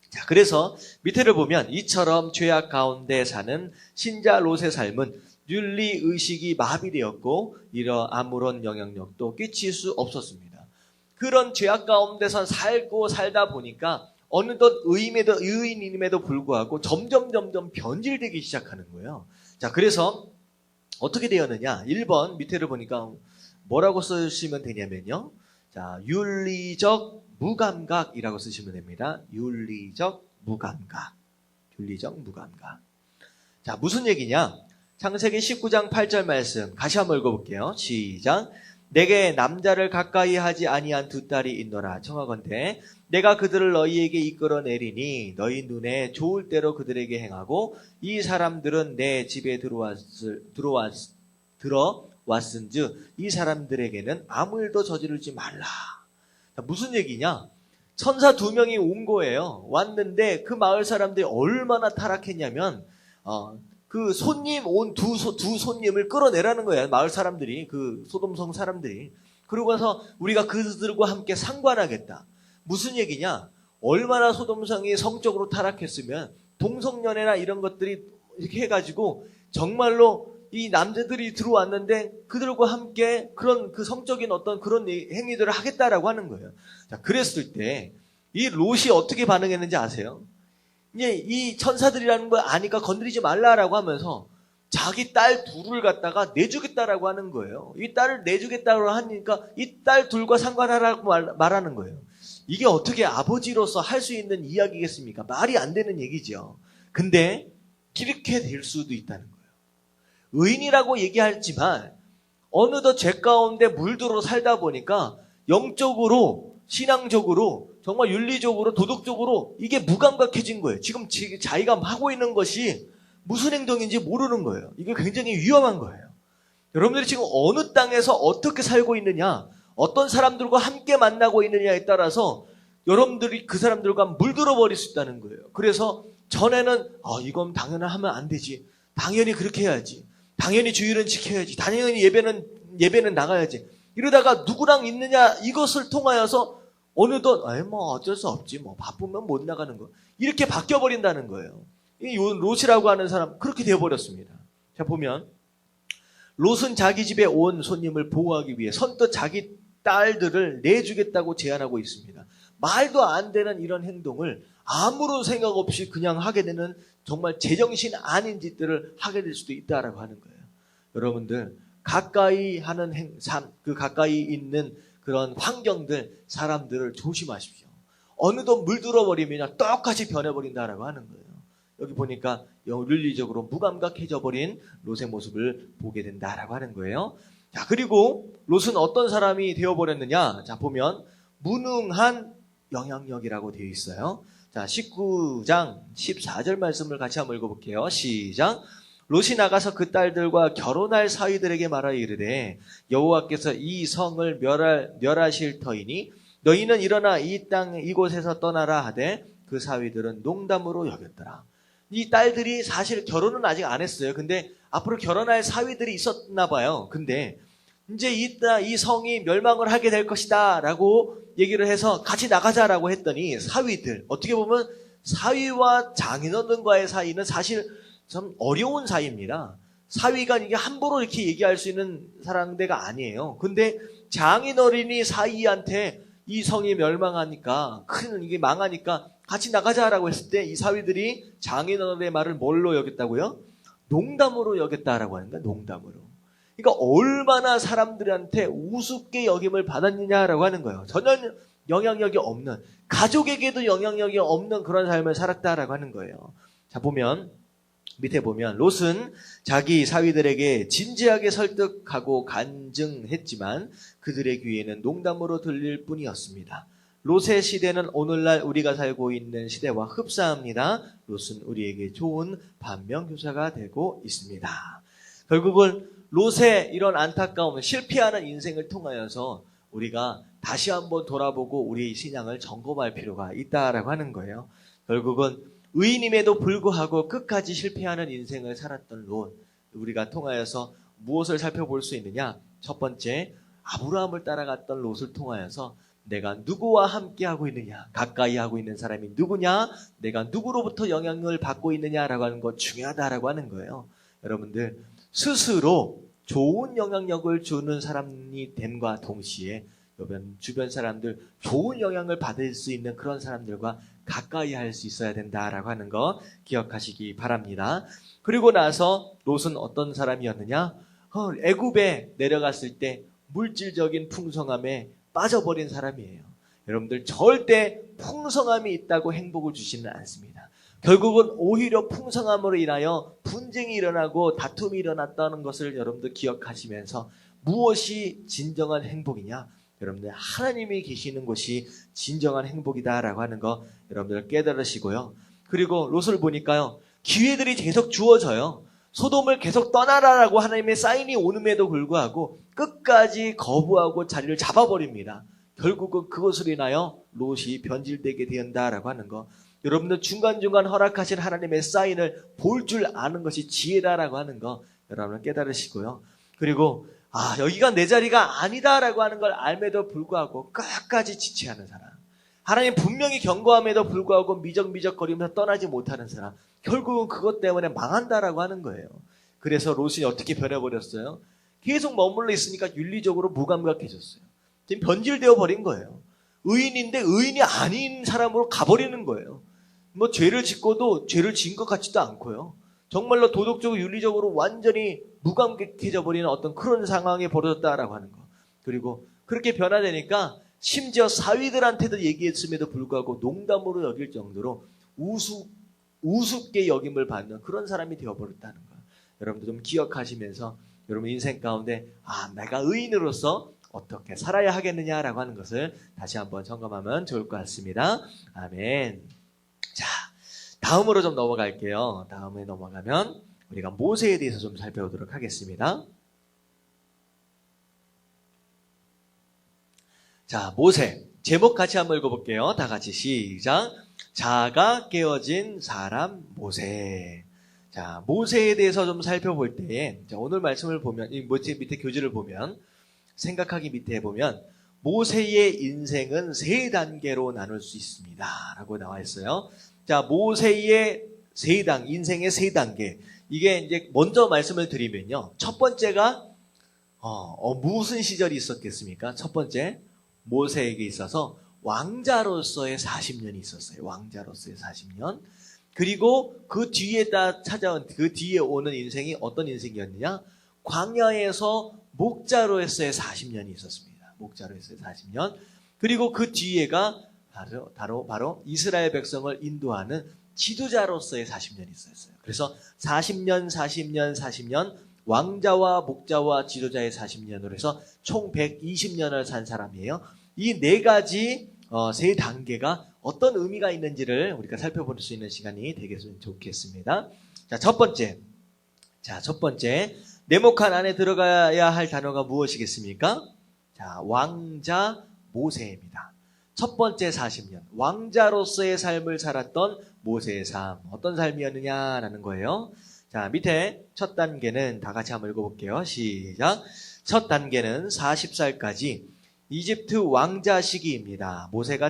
자, 그래서 밑에를 보면 이처럼 죄악 가운데 사는 신자 롯의 삶은 윤리의식이 마비되었고 이러 아무런 영향력도 끼칠 수 없었습니다. 그런 죄악 가운데서 살다 보니까 어느덧 의인임에도 불구하고 점점 변질되기 시작하는 거예요. 자, 그래서 어떻게 되었느냐? 1번 밑에를 보니까 뭐라고 쓰시면 되냐면요. 자, 윤리적 무감각이라고 쓰시면 됩니다. 윤리적 무감각. 자, 무슨 얘기냐? 창세기 19장 8절 말씀 다시 한번 읽어볼게요. 시작. 내게 남자를 가까이 하지 아니한 두 딸이 있노라. 청하건대 내가 그들을 너희에게 이끌어내리니 너희 눈에 좋을 대로 그들에게 행하고 이 사람들은 내 집에 들어왔은즉 이 사람들에게는 아무 일도 저지르지 말라. 무슨 얘기냐? 천사 2명이 온 거예요. 왔는데 그 마을 사람들이 얼마나 타락했냐면 그 손님 온 두 손님을 끌어내라는 거예요. 마을 사람들이, 그 소돔성 사람들이. 그러고 나서 우리가 그들과 함께 상관하겠다. 무슨 얘기냐? 얼마나 소돔성이 성적으로 타락했으면 동성연애나 이런 것들이 이렇게 해가지고 정말로 이 남자들이 들어왔는데 그들과 함께 그런 그 성적인 어떤 그런 행위들을 하겠다라고 하는 거예요. 자, 그랬을 때 이 롯이 어떻게 반응했는지 아세요? 이제 이 천사들이라는 걸 아니까 건드리지 말라라고 하면서 자기 딸 둘을 갖다가 내주겠다라고 하는 거예요. 이 딸을 내주겠다고 하니까 이 딸 둘과 상관하라고 말하는 거예요. 이게 어떻게 아버지로서 할 수 있는 이야기겠습니까? 말이 안 되는 얘기죠. 근데 이렇게 될 수도 있다는 거예요. 의인이라고 얘기하지만 어느덧 죄 가운데 물들어 살다 보니까 영적으로, 신앙적으로, 정말 윤리적으로, 도덕적으로 이게 무감각해진 거예요. 지금 자기가 하고 있는 것이 무슨 행동인지 모르는 거예요. 이게 굉장히 위험한 거예요. 여러분들이 지금 어느 땅에서 어떻게 살고 있느냐, 어떤 사람들과 함께 만나고 있느냐에 따라서 여러분들이 그 사람들과 물들어 버릴 수 있다는 거예요. 그래서 전에는 이건 당연히 하면 안 되지. 당연히 그렇게 해야지. 당연히 주일은 지켜야지. 당연히 예배는 나가야지. 이러다가 누구랑 있느냐 이것을 통하여서 어느덧 어쩔 수 없지. 바쁘면 못 나가는 거. 이렇게 바뀌어 버린다는 거예요. 이 롯이라고 하는 사람 그렇게 되어 버렸습니다. 자, 보면 롯은 자기 집에 온 손님을 보호하기 위해 선뜻 자기 딸들을 내주겠다고 제안하고 있습니다. 말도 안 되는 이런 행동을 아무런 생각 없이 그냥 하게 되는 정말 제정신 아닌 짓들을 하게 될 수도 있다라고 하는 거예요. 여러분들 가까이 하는 가까이 있는 그런 환경들, 사람들을 조심하십시오. 어느덧 물들어 버리면 똑같이 변해버린다라고 하는 거예요. 여기 보니까 윤리적으로 무감각해져 버린 롯의 모습을 보게 된다라고 하는 거예요. 자, 그리고 롯은 어떤 사람이 되어버렸느냐? 자, 보면 무능한 영향력이라고 되어 있어요. 자, 19장 14절 말씀을 같이 한번 읽어볼게요. 시작. 롯이 나가서 그 딸들과 결혼할 사위들에게 말하여 이르되 여호와께서 이 성을 멸하실 터이니 너희는 일어나 이 땅 이곳에서 떠나라 하되 그 사위들은 농담으로 여겼더라. 이 딸들이 사실 결혼은 아직 안 했어요. 근데 앞으로 결혼할 사위들이 있었나 봐요. 근데 이제 이 성이 멸망을 하게 될 것이다 라고 얘기를 해서 같이 나가자라고 했더니 사위들, 어떻게 보면 사위와 장인어른과의 사이는 사실 참 어려운 사이입니다. 사위가 이게 함부로 이렇게 얘기할 수 있는 사람대가 아니에요. 근데 장인어른이 사위한테 이 성이 멸망하니까, 이게 망하니까 같이 나가자라고 했을 때 이 사위들이 장인어른의 말을 뭘로 여겼다고요? 농담으로 여겼다라고 하는 거예요. 농담으로. 그러니까 얼마나 사람들한테 우습게 여김을 받았느냐라고 하는 거예요. 전혀 영향력이 없는, 가족에게도 영향력이 없는 그런 삶을 살았다라고 하는 거예요. 자, 밑에 보면 롯은 자기 사위들에게 진지하게 설득하고 간증했지만 그들의 귀에는 농담으로 들릴 뿐이었습니다. 롯의 시대는 오늘날 우리가 살고 있는 시대와 흡사합니다. 롯은 우리에게 좋은 반면교사가 되고 있습니다. 결국은 롯의 이런 안타까움, 실패하는 인생을 통하여서 우리가 다시 한번 돌아보고 우리의 신앙을 점검할 필요가 있다라고 하는 거예요. 결국은 의인임에도 불구하고 끝까지 실패하는 인생을 살았던 롯, 우리가 통하여서 무엇을 살펴볼 수 있느냐? 첫 번째, 아브라함을 따라갔던 롯을 통하여서 내가 누구와 함께하고 있느냐, 가까이 하고 있는 사람이 누구냐, 내가 누구로부터 영향을 받고 있느냐라고 하는 것 중요하다라고 하는 거예요. 여러분들 스스로 좋은 영향력을 주는 사람이 됨과 동시에 주변 사람들 좋은 영향을 받을 수 있는 그런 사람들과 가까이 할 수 있어야 된다라고 하는 거 기억하시기 바랍니다. 그리고 나서 롯은 어떤 사람이었느냐? 애굽에 내려갔을 때 물질적인 풍성함에 빠져버린 사람이에요. 여러분들 절대 풍성함이 있다고 행복을 주지는 않습니다. 결국은 오히려 풍성함으로 인하여 분쟁이 일어나고 다툼이 일어났다는 것을 여러분들 기억하시면서 무엇이 진정한 행복이냐? 여러분들 하나님이 계시는 곳이 진정한 행복이다라고 하는 거 여러분들 깨달으시고요. 그리고 롯을 보니까요. 기회들이 계속 주어져요. 소돔을 계속 떠나라라고 하나님의 사인이 오는에도 불구하고 끝까지 거부하고 자리를 잡아버립니다. 결국은 그것으로 인하여 롯이 변질되게 된다라고 하는 거. 여러분들 중간중간 허락하신 하나님의 사인을 볼 줄 아는 것이 지혜다라고 하는 거 여러분 깨달으시고요. 그리고 여기가 내 자리가 아니다라고 하는 걸 알매도 불구하고 끝까지 지체하는 사람. 하나님 분명히 경고함에도 불구하고 미적미적거리면서 떠나지 못하는 사람. 결국은 그것 때문에 망한다라고 하는 거예요. 그래서 롯이 어떻게 변해버렸어요? 계속 머물러 있으니까 윤리적으로 무감각해졌어요. 지금 변질되어 버린 거예요. 의인인데 의인이 아닌 사람으로 가버리는 거예요. 뭐 죄를 짓고도 죄를 지은 것 같지도 않고요. 정말로 도덕적으로 윤리적으로 완전히 무감각해져 버리는 어떤 그런 상황이 벌어졌다라고 하는 거. 그리고 그렇게 변화되니까 심지어 사위들한테도 얘기했음에도 불구하고 농담으로 여길 정도로 우습게 여김을 받는 그런 사람이 되어버렸다는 거. 여러분들 좀 기억하시면서 여러분 인생 가운데 내가 의인으로서 어떻게 살아야 하겠느냐라고 하는 것을 다시 한번 점검하면 좋을 것 같습니다. 아멘. 자, 다음으로 좀 넘어갈게요. 다음에 넘어가면 우리가 모세에 대해서 좀 살펴보도록 하겠습니다. 자, 모세. 제목 같이 한번 읽어볼게요. 다 같이 시작. 자가 깨어진 사람 모세. 자, 모세에 대해서 좀 살펴볼 때에 오늘 말씀을 보면 이 밑에 교지를 보면 생각하기 밑에 보면 모세의 인생은 세 단계로 나눌 수 있습니다. 라고 나와 있어요. 자, 모세의 인생의 세 단계. 이게 이제 먼저 말씀을 드리면요. 첫 번째가, 무슨 시절이 있었겠습니까? 첫 번째, 모세에게 있어서 왕자로서의 40년이 있었어요. 왕자로서의 40년. 그리고 그 뒤에 오는 인생이 어떤 인생이었느냐? 광야에서 목자로서의 40년이 있었습니다. 목자로서의 40년. 그리고 그 뒤에가 바로 이스라엘 백성을 인도하는 지도자로서의 40년이 있었어요. 그래서 40년, 왕자와 목자와 지도자의 40년으로 해서 총 120년을 산 사람이에요. 이 네 가지 세 단계가 어떤 의미가 있는지를 우리가 살펴볼 수 있는 시간이 되겠으면 좋겠습니다. 자, 첫 번째, 네모칸 안에 들어가야 할 단어가 무엇이겠습니까? 자, 왕자 모세입니다. 첫 번째 40년, 왕자로서의 삶을 살았던 모세의 삶, 어떤 삶이었느냐라는 거예요. 자, 밑에 첫 단계는 다 같이 한번 읽어볼게요. 시작. 첫 단계는 40살까지 이집트 왕자 시기입니다. 모세는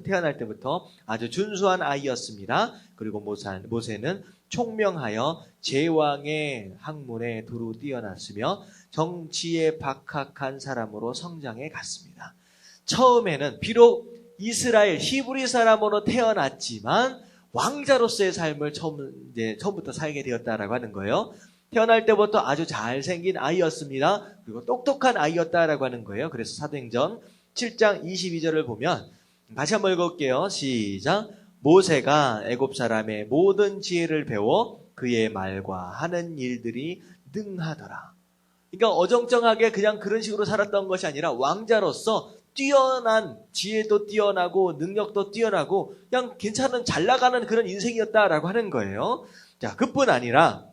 태어날 때부터 아주 준수한 아이였습니다. 그리고 모세는 총명하여 제왕의 학문에 두루 뛰어났으며 정치에 박학한 사람으로 성장해 갔습니다. 처음에는 비록 이스라엘 히브리 사람으로 태어났지만 왕자로서의 삶을 처음부터 살게 되었다라고 하는 거예요. 태어날 때부터 아주 잘생긴 아이였습니다. 그리고 똑똑한 아이였다라고 하는 거예요. 그래서 사도행전 7장 22절을 보면 다시 한번 읽어볼게요. 시작. 모세가 애굽 사람의 모든 지혜를 배워 그의 말과 하는 일들이 능하더라. 그러니까 어정쩡하게 그냥 그런 식으로 살았던 것이 아니라 왕자로서 뛰어난, 지혜도 뛰어나고 능력도 뛰어나고 그냥 괜찮은 잘 나가는 그런 인생이었다라고 하는 거예요. 자, 그뿐 아니라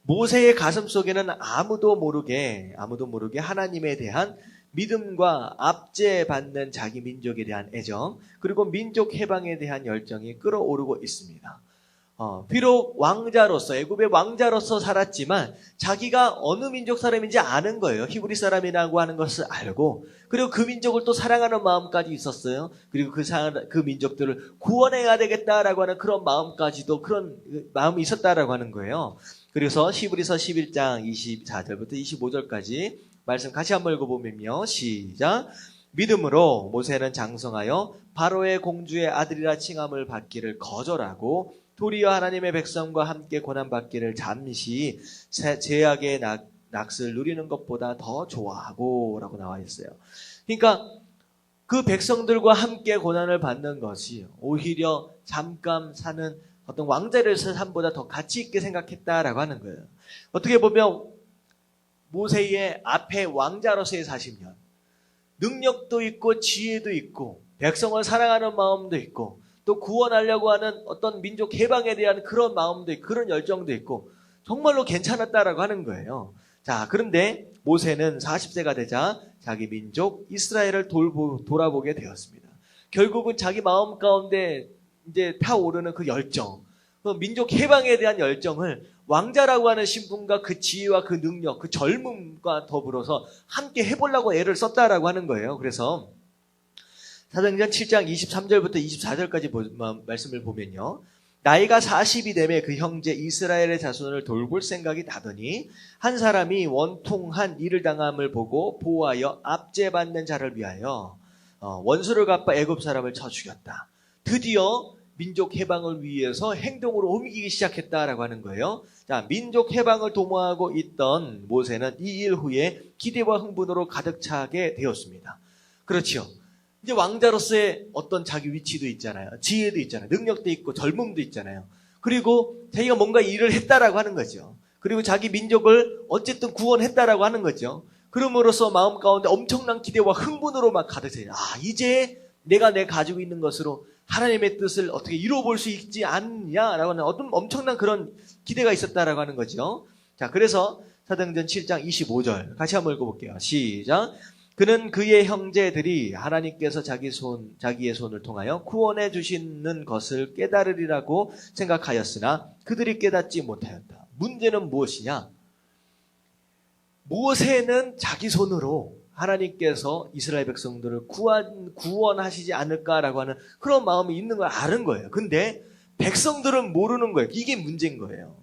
모세의 가슴 속에는 아무도 모르게 하나님에 대한 믿음과 압제받는 자기 민족에 대한 애정, 그리고 민족 해방에 대한 열정이 끓어오르고 있습니다. 비록 왕자로서, 애굽의 왕자로서 살았지만 자기가 어느 민족 사람인지 아는 거예요. 히브리 사람이라고 하는 것을 알고, 그리고 그 민족을 또 사랑하는 마음까지 있었어요. 그리고 그 민족들을 구원해야 되겠다라고 하는 그런 마음까지도, 그런 마음이 있었다라고 하는 거예요. 그래서 히브리서 11장 24절부터 25절까지 말씀 같이 한번 읽어보면요. 시작. 믿음으로 모세는 장성하여 바로의 공주의 아들이라 칭함을 받기를 거절하고 도리어 하나님의 백성과 함께 고난받기를 잠시 죄악의 낙을 누리는 것보다 더 좋아하고 라고 나와 있어요. 그러니까 그 백성들과 함께 고난을 받는 것이 오히려 잠깐 사는 어떤 왕자의 삶보다 더 가치 있게 생각했다라고 하는 거예요. 어떻게 보면 모세의 앞에 왕자로서의 40년, 능력도 있고 지혜도 있고 백성을 사랑하는 마음도 있고 또 구원하려고 하는 어떤 민족 해방에 대한 그런 마음도 있고 그런 열정도 있고 정말로 괜찮았다라고 하는 거예요. 자, 그런데 모세는 40세가 되자 자기 민족 이스라엘을 돌아보게 되었습니다. 결국은 자기 마음 가운데 이제 타오르는 그 열정, 그 민족 해방에 대한 열정을 왕자라고 하는 신분과 그 지혜와 그 능력, 그 젊음과 더불어서 함께 해보려고 애를 썼다라고 하는 거예요. 그래서 사도행전 7장 23절부터 24절까지 말씀을 보면요. 나이가 40이 되매 그 형제 이스라엘의 자손을 돌볼 생각이 나더니 한 사람이 원통한 일을 당함을 보고 보호하여 압제받는 자를 위하여 원수를 갚아 애굽 사람을 쳐 죽였다. 드디어 민족 해방을 위해서 행동으로 옮기기 시작했다라고 하는 거예요. 자, 민족 해방을 도모하고 있던 모세는 이 일 후에 기대와 흥분으로 가득 차게 되었습니다. 그렇죠. 이제 왕자로서의 어떤 자기 위치도 있잖아요. 지혜도 있잖아요. 능력도 있고 젊음도 있잖아요. 그리고 자기가 뭔가 일을 했다라고 하는 거죠. 그리고 자기 민족을 어쨌든 구원했다라고 하는 거죠. 그럼으로써 마음 가운데 엄청난 기대와 흥분으로 막 가득 차요. 이제 내가 가지고 있는 것으로 하나님의 뜻을 어떻게 이루어볼 수 있지 않냐라고 하는 어떤 엄청난 그런 기대가 있었다라고 하는 거죠. 자, 그래서 사도행전 7장 25절 같이 한번 읽어볼게요. 시작. 그는 그의 형제들이 하나님께서 자기의 손을 통하여 구원해 주시는 것을 깨달으리라고 생각하였으나 그들이 깨닫지 못하였다. 문제는 무엇이냐? 모세는 자기 손으로 하나님께서 이스라엘 백성들을 구원하시지 않을까라고 하는 그런 마음이 있는 걸 아는 거예요. 근데 백성들은 모르는 거예요. 이게 문제인 거예요.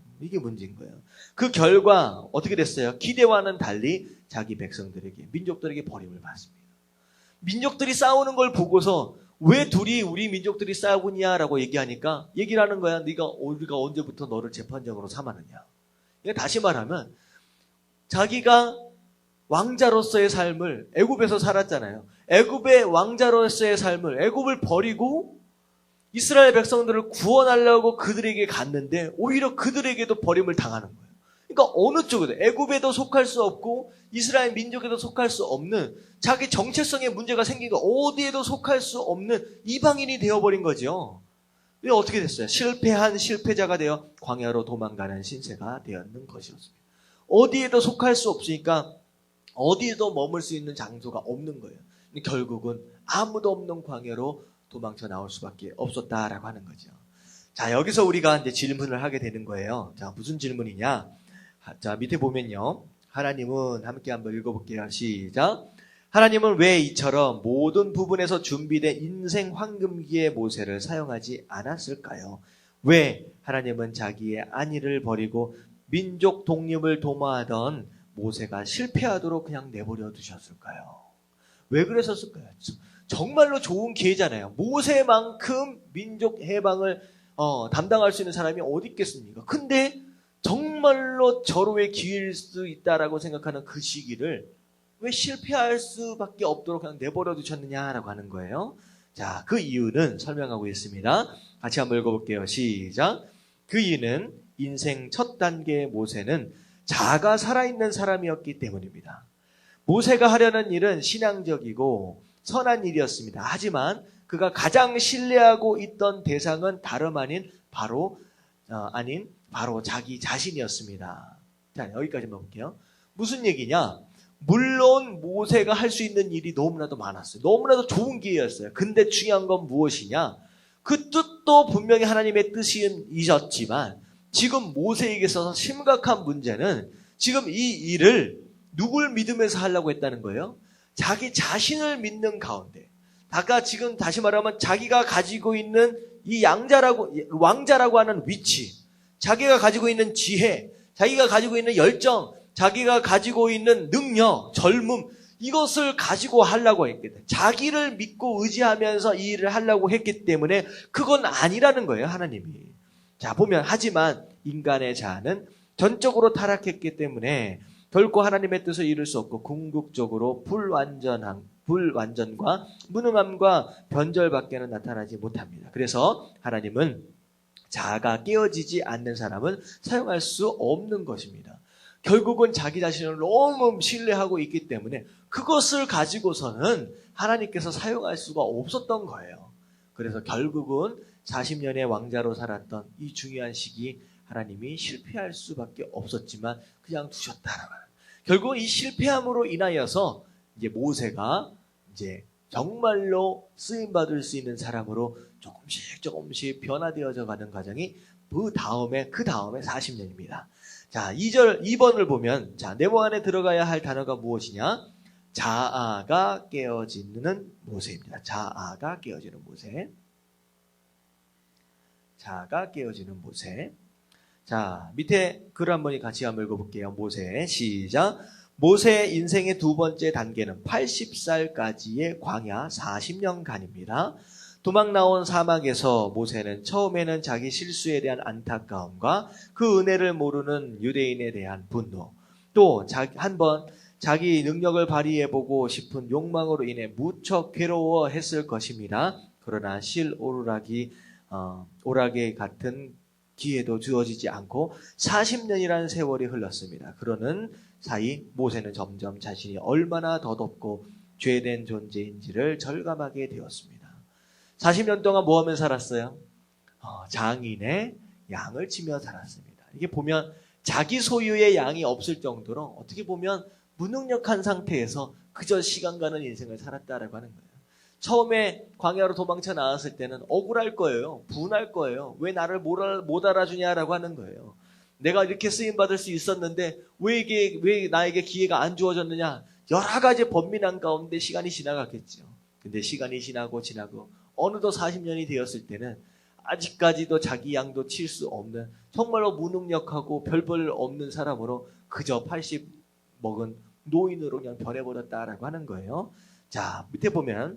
그 결과 어떻게 됐어요? 기대와는 달리 자기 백성들에게, 민족들에게 버림을 받습니다. 민족들이 싸우는 걸 보고서 왜 둘이 우리 민족들이 싸우냐라고 얘기하니까 얘기를 하는 거야. 우리가 언제부터 너를 재판장으로 삼았느냐. 다시 말하면 자기가 왕자로서의 삶을 애굽에서 살았잖아요. 애굽의 왕자로서의 삶을 애굽을 버리고 이스라엘 백성들을 구원하려고 그들에게 갔는데 오히려 그들에게도 버림을 당하는 거예요. 그러니까 어느 쪽에도 애굽에도 속할 수 없고 이스라엘 민족에도 속할 수 없는 자기 정체성에 문제가 생기고 어디에도 속할 수 없는 이방인이 되어버린 거죠. 근데 어떻게 됐어요? 실패한 실패자가 되어 광야로 도망가는 신세가 되었는 것이었습니다. 어디에도 속할 수 없으니까 어디에도 머물 수 있는 장소가 없는 거예요. 결국은 아무도 없는 광야로 도망쳐 나올 수밖에 없었다라고 하는 거죠. 자, 여기서 우리가 이제 질문을 하게 되는 거예요. 자, 무슨 질문이냐? 자, 밑에 보면요. 하나님은 함께 한번 읽어볼게요. 시작. 하나님은 왜 이처럼 모든 부분에서 준비된 인생 황금기의 모세를 사용하지 않았을까요? 왜 하나님은 자기의 안위를 버리고 민족 독립을 도모하던 모세가 실패하도록 그냥 내버려 두셨을까요? 왜 그랬었을까요? 정말로 좋은 기회잖아요. 모세만큼 민족 해방을 담당할 수 있는 사람이 어디 있겠습니까? 근데 정말로 절호의 기회일 수 있다라고 생각하는 그 시기를 왜 실패할 수밖에 없도록 그냥 내버려 두셨느냐라고 하는 거예요. 자, 그 이유는 설명하고 있습니다. 같이 한번 읽어볼게요. 시작. 그 이유는 인생 첫 단계의 모세는 자가 살아있는 사람이었기 때문입니다. 모세가 하려는 일은 신앙적이고 선한 일이었습니다. 하지만 그가 가장 신뢰하고 있던 대상은 다름 아닌 바로 자기 자신이었습니다. 자, 여기까지만 볼게요. 무슨 얘기냐? 물론 모세가 할 수 있는 일이 너무나도 많았어요. 너무나도 좋은 기회였어요. 근데 중요한 건 무엇이냐? 그 뜻도 분명히 하나님의 뜻이셨지만 지금 모세에게 있어서 심각한 문제는 지금 이 일을 누굴 믿으면서 하려고 했다는 거예요? 자기 자신을 믿는 가운데. 아까 지금 다시 말하면 자기가 가지고 있는 이 왕자라고 하는 위치, 자기가 가지고 있는 지혜, 자기가 가지고 있는 열정, 자기가 가지고 있는 능력, 젊음, 이것을 가지고 하려고 했기 때문에 자기를 믿고 의지하면서 이 일을 하려고 했기 때문에 그건 아니라는 거예요, 하나님이. 자, 보면 하지만 인간의 자아는 전적으로 타락했기 때문에 결코 하나님의 뜻을 이룰 수 없고 궁극적으로 불완전과 무능함과 변절밖에는 나타나지 못합니다. 그래서 하나님은 자아가 깨어지지 않는 사람은 사용할 수 없는 것입니다. 결국은 자기 자신을 너무 신뢰하고 있기 때문에 그것을 가지고서는 하나님께서 사용할 수가 없었던 거예요. 그래서 결국은 40년의 왕자로 살았던 이 중요한 시기 하나님이 실패할 수밖에 없었지만 그냥 두셨다라고 하는. 결국 이 실패함으로 인하여서 이제 모세가 이제 정말로 쓰임 받을 수 있는 사람으로 조금씩 변화되어져 가는 과정이 그 다음에 40년입니다. 자, 2번을 보면, 자, 네모 안에 들어가야 할 단어가 무엇이냐? 자아가 깨어지는 모세입니다. 자아가 깨어지는 모세. 자아가 깨어지는 모세. 자, 밑에 글 한번 같이 한번 읽어볼게요. 모세, 시작. 모세의 인생의 두 번째 단계는 80살까지의 광야 40년간입니다. 도망 나온 사막에서 모세는 처음에는 자기 실수에 대한 안타까움과 그 은혜를 모르는 유대인에 대한 분노, 또 한번 자기 능력을 발휘해보고 싶은 욕망으로 인해 무척 괴로워했을 것입니다. 그러나 오락의 같은 기회도 주어지지 않고 40년이라는 세월이 흘렀습니다. 그러는 사이 모세는 점점 자신이 얼마나 더덥고 죄된 존재인지를 절감하게 되었습니다. 40년 동안 뭐 하며 살았어요? 장인의 양을 치며 살았습니다. 이게 보면 자기 소유의 양이 없을 정도로 어떻게 보면 무능력한 상태에서 그저 시간 가는 인생을 살았다라고 하는 거예요. 처음에 광야로 도망쳐 나왔을 때는 억울할 거예요. 분할 거예요. 왜 나를 못 알아주냐라고 하는 거예요. 내가 이렇게 쓰임받을 수 있었는데 왜 나에게 기회가 안 주어졌느냐. 여러 가지 번민한 가운데 시간이 지나갔겠죠. 근데 시간이 지나고 어느덧 40년이 되었을 때는 아직까지도 자기 양도 칠 수 없는 정말로 무능력하고 별 볼 없는 사람으로 그저 80 먹은 노인으로 그냥 변해버렸다라고 하는 거예요. 자, 밑에 보면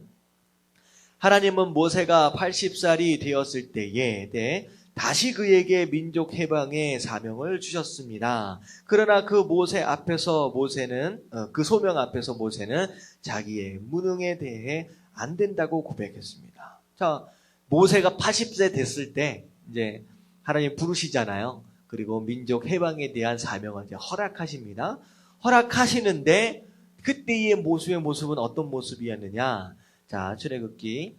하나님은 모세가 80살이 되었을 때에 다시 그에게 민족 해방의 사명을 주셨습니다. 그러나 그 소명 앞에서 모세는 자기의 무능에 대해 안 된다고 고백했습니다. 자, 모세가 80세 됐을 때 이제 하나님 부르시잖아요. 그리고 민족 해방에 대한 사명을 이제 허락하십니다. 허락하시는데 그때의 모습의 모습은 어떤 모습이었느냐? 자, 출애굽기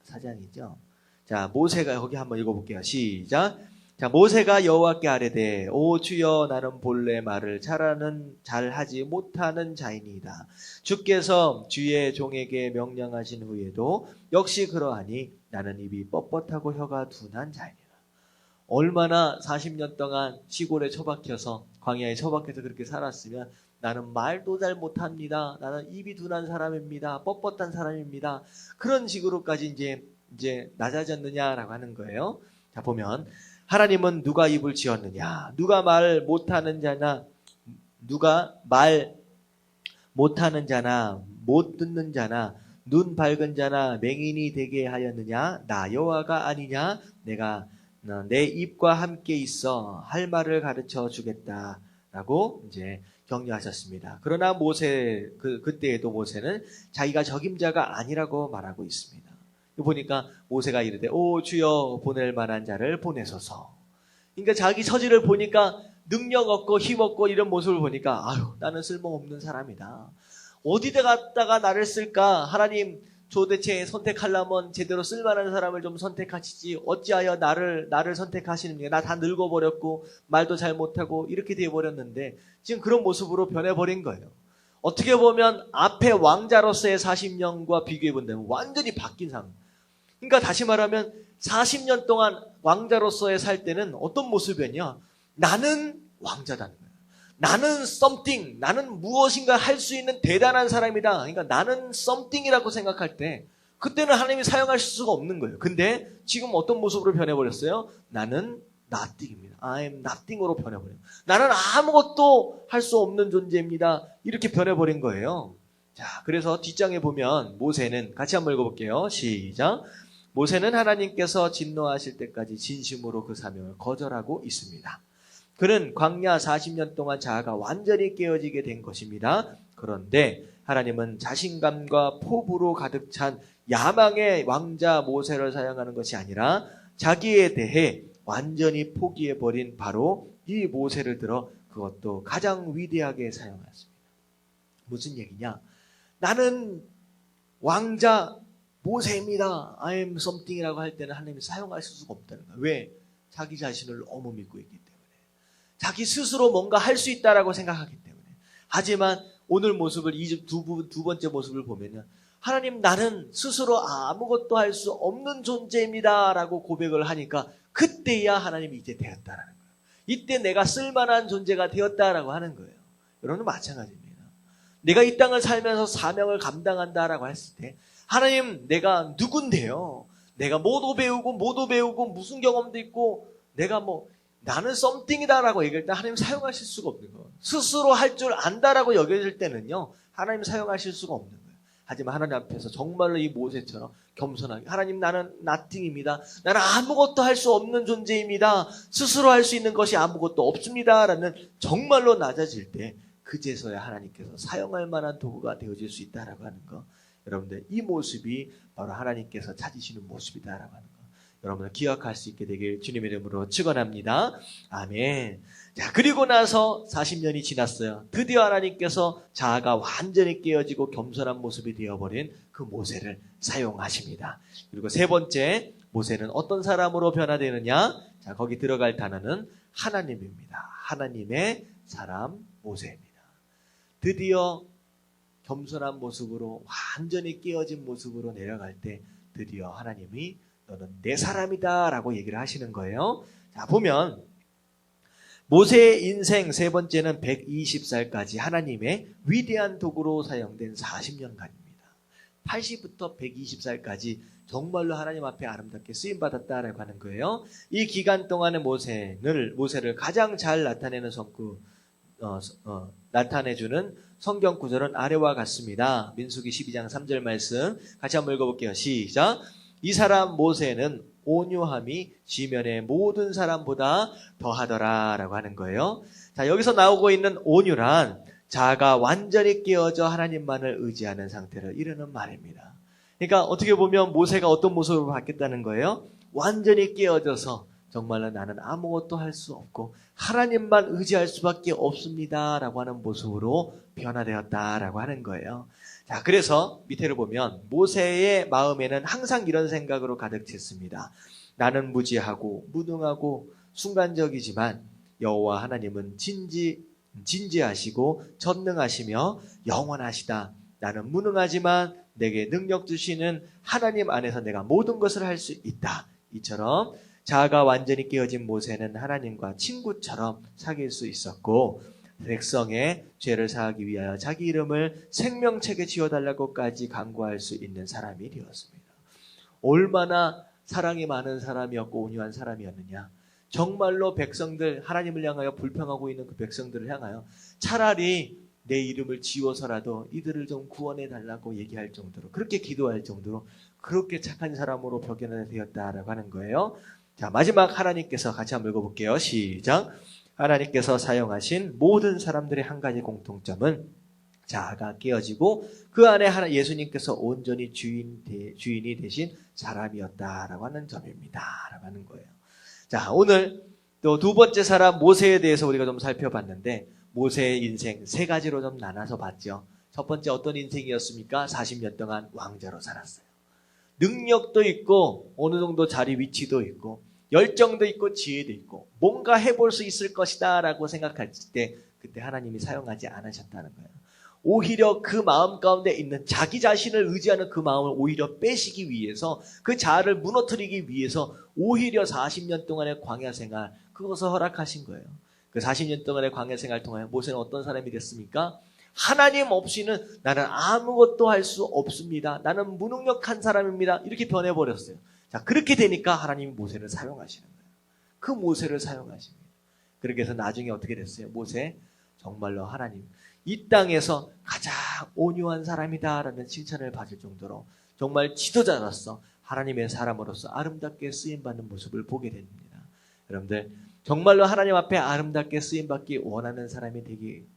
4장이죠. 자, 모세가 여기 한번 읽어볼게요. 시작. 자, 모세가 여호와께 아뢰되 오 주여 나는 본래 말을 잘하지 못하는 자이니이다. 주께서 주의 종에게 명령하신 후에도 역시 그러하니 나는 입이 뻣뻣하고 혀가 둔한 자이니라. 얼마나 40년 동안 시골에 처박혀서 광야에 처박혀서 그렇게 살았으면 나는 말도 잘 못합니다. 나는 입이 둔한 사람입니다. 뻣뻣한 사람입니다. 그런 식으로까지 이제 낮아졌느냐라고 하는 거예요. 자, 보면 하나님은 누가 입을 지었느냐? 누가 말 못하는 자나 못 듣는 자나 눈 밝은 자나 맹인이 되게 하였느냐? 나 여호와가 아니냐? 내가 내 입과 함께 있어 할 말을 가르쳐 주겠다라고 이제 격려하셨습니다. 그러나 그때에도 모세는 자기가 적임자가 아니라고 말하고 있습니다. 보니까 모세가 이르되 오 주여 보낼 만한 자를 보내소서. 그러니까 자기 처지를 보니까 능력 없고 힘 없고 이런 모습을 보니까 아유, 나는 쓸모없는 사람이다. 어디다 갖다가 나를 쓸까? 하나님, 도대체 선택하려면 제대로 쓸만한 사람을 좀 선택하시지 어찌하여 나를 선택하시는가? 나 다 늙어버렸고 말도 잘 못하고 이렇게 되어버렸는데 지금 그런 모습으로 변해버린 거예요. 어떻게 보면 앞에 왕자로서의 40년과 비교해본다면 완전히 바뀐 상황. 그러니까 다시 말하면 40년 동안 왕자로서의 살 때는 어떤 모습이었냐? 나는 왕자다는 거예요. 나는 something, 나는 무엇인가 할 수 있는 대단한 사람이다. 그러니까 나는 something이라고 생각할 때 그때는 하나님이 사용하실 수가 없는 거예요. 근데 지금 어떤 모습으로 변해버렸어요? 나는 nothing입니다. I am nothing으로 변해버려요. 나는 아무것도 할 수 없는 존재입니다. 이렇게 변해버린 거예요. 자, 그래서 뒷장에 보면 모세는 같이 한번 읽어볼게요. 시작. 모세는 하나님께서 진노하실 때까지 진심으로 그 사명을 거절하고 있습니다. 그는 광야 40년 동안 자아가 완전히 깨어지게 된 것입니다. 그런데 하나님은 자신감과 포부로 가득 찬 야망의 왕자 모세를 사용하는 것이 아니라 자기에 대해 완전히 포기해버린 바로 이 모세를 들어 그것도 가장 위대하게 사용했습니다. 무슨 얘기냐? 나는 왕자 모세입니다. I am something이라고 할 때는 하나님이 사용하실 수가 없다는 거예요. 왜? 자기 자신을 너무 믿고 있기 때문에. 자기 스스로 뭔가 할 수 있다라고 생각하기 때문에. 하지만 오늘 모습을 두 번째 모습을 보면요. 하나님, 나는 스스로 아무것도 할 수 없는 존재입니다 라고 고백을 하니까 그때야 하나님이 이제 되었다라는 거예요. 이때 내가 쓸만한 존재가 되었다라고 하는 거예요. 여러분은 마찬가지입니다. 내가 이 땅을 살면서 사명을 감당한다라고 했을 때 하나님, 내가 누군데요? 내가 뭐도 배우고 무슨 경험도 있고 내가 나는 something이다라고 얘기할 때 하나님 사용하실 수가 없는 거예요. 스스로 할 줄 안다라고 여겨질 때는요, 하나님 사용하실 수가 없는 거예요. 하지만 하나님 앞에서 정말로 이 모세처럼 겸손하게 하나님, 나는 nothing입니다. 나는 아무것도 할 수 없는 존재입니다. 스스로 할 수 있는 것이 아무것도 없습니다. 라는 정말로 낮아질 때 그제서야 하나님께서 사용할 만한 도구가 되어질 수 있다라고 하는 거. 여러분들, 이 모습이 바로 하나님께서 찾으시는 모습이다라고 하는 거. 여러분들 기억할 수 있게 되길 주님의 이름으로 축원합니다. 아멘. 자, 그리고 나서 40년이 지났어요. 드디어 하나님께서 자아가 완전히 깨어지고 겸손한 모습이 되어버린 그 모세를 사용하십니다. 그리고 세 번째, 모세는 어떤 사람으로 변화되느냐? 자, 거기 들어갈 단어는 하나님입니다. 하나님의 사람 모세입니다. 드디어 겸손한 모습으로 완전히 깨어진 모습으로 내려갈 때 드디어 하나님이 너는 내 사람이다 라고 얘기를 하시는 거예요. 자, 보면 모세의 인생 세 번째는 120살까지 하나님의 위대한 도구로 사용된 40년간입니다. 80부터 120살까지 정말로 하나님 앞에 아름답게 쓰임받았다라고 하는 거예요. 이 기간 동안의 모세를 가장 잘 나타내는 나타내주는 성경 구절은 아래와 같습니다. 민수기 12장 3절 말씀 같이 한번 읽어볼게요. 시작. 이 사람 모세는 온유함이 지면의 모든 사람보다 더하더라 라고 하는 거예요. 자, 여기서 나오고 있는 온유란 자아가 완전히 깨어져 하나님만을 의지하는 상태를 이르는 말입니다. 그러니까 어떻게 보면 모세가 어떤 모습으로 바뀌었다는 거예요? 완전히 깨어져서 정말로 나는 아무것도 할 수 없고 하나님만 의지할 수밖에 없습니다 라고 하는 모습으로 변화되었다라고 하는 거예요. 자, 그래서 밑에를 보면 모세의 마음에는 항상 이런 생각으로 가득 찼습니다. 나는 무지하고 무능하고 순간적이지만 여호와 하나님은 진지하시고 전능하시며 영원하시다. 나는 무능하지만 내게 능력 주시는 하나님 안에서 내가 모든 것을 할 수 있다. 이처럼 자아가 완전히 깨어진 모세는 하나님과 친구처럼 사귈 수 있었고 백성의 죄를 사하기 위하여 자기 이름을 생명책에 지어달라고까지 간구할 수 있는 사람이 되었습니다. 얼마나 사랑이 많은 사람이었고 온유한 사람이었느냐. 정말로 백성들, 하나님을 향하여 불평하고 있는 그 백성들을 향하여 차라리 내 이름을 지워서라도 이들을 좀 구원해 달라고 얘기할 정도로, 그렇게 기도할 정도로 그렇게 착한 사람으로 벽연되었다라고 하는 거예요. 자, 마지막 하나님께서 같이 한번 읽어볼게요. 시작. 하나님께서 사용하신 모든 사람들의 한 가지 공통점은 자아가 깨어지고 그 안에 예수님께서 온전히 주인이 되신 사람이었다라고 하는 점입니다. 라고 하는 거예요. 자, 오늘 또 두 번째 사람 모세에 대해서 우리가 좀 살펴봤는데 모세의 인생 세 가지로 좀 나눠서 봤죠. 첫 번째 어떤 인생이었습니까? 40년 동안 왕자로 살았어요. 능력도 있고 어느 정도 자리 위치도 있고 열정도 있고 지혜도 있고 뭔가 해볼 수 있을 것이다 라고 생각할 때 그때 하나님이 사용하지 않으셨다는 거예요. 오히려 그 마음 가운데 있는 자기 자신을 의지하는 그 마음을 오히려 빼시기 위해서 그 자아를 무너뜨리기 위해서 오히려 40년 동안의 광야 생활 그것을 허락하신 거예요. 그 40년 동안의 광야 생활 동안에 모세는 어떤 사람이 됐습니까? 하나님 없이는 나는 아무것도 할 수 없습니다. 나는 무능력한 사람입니다. 이렇게 변해버렸어요. 자, 그렇게 되니까 하나님이 모세를 사용하시는 거예요. 그 모세를 사용하십니다. 그렇게 해서 나중에 어떻게 됐어요? 모세 정말로 하나님 이 땅에서 가장 온유한 사람이다라는 칭찬을 받을 정도로 정말 지도자로서 하나님의 사람으로서 아름답게 쓰임받는 모습을 보게 됩니다. 여러분들 정말로 하나님 앞에 아름답게 쓰임받기 원하는 사람이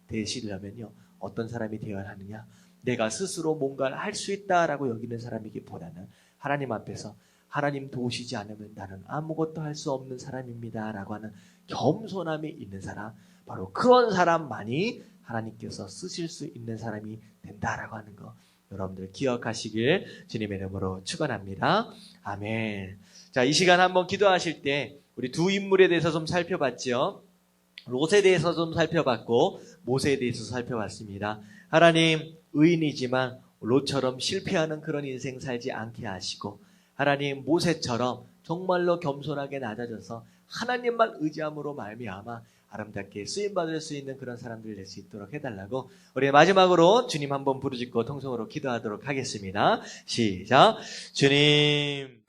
되시려면요. 어떤 사람이 되어야 하느냐? 내가 스스로 뭔가를 할 수 있다라고 여기는 사람이기보다는 하나님 앞에서 하나님 도우시지 않으면 나는 아무것도 할 수 없는 사람입니다 라고 하는 겸손함이 있는 사람, 바로 그런 사람만이 하나님께서 쓰실 수 있는 사람이 된다라고 하는 거 여러분들 기억하시길 주님의 이름으로 축원합니다. 아멘. 자, 이 시간 한번 기도하실 때 우리 두 인물에 대해서 좀 살펴봤죠. 롯에 대해서 좀 살펴봤고 모세에 대해서 살펴봤습니다. 하나님 의인이지만 롯처럼 실패하는 그런 인생 살지 않게 하시고 하나님 모세처럼 정말로 겸손하게 낮아져서 하나님만 의지함으로 말미암아 아름답게 쓰임받을 수 있는 그런 사람들 될 수 있도록 해달라고 우리 마지막으로 주님 한번 부르짖고 통성으로 기도하도록 하겠습니다. 시작. 주님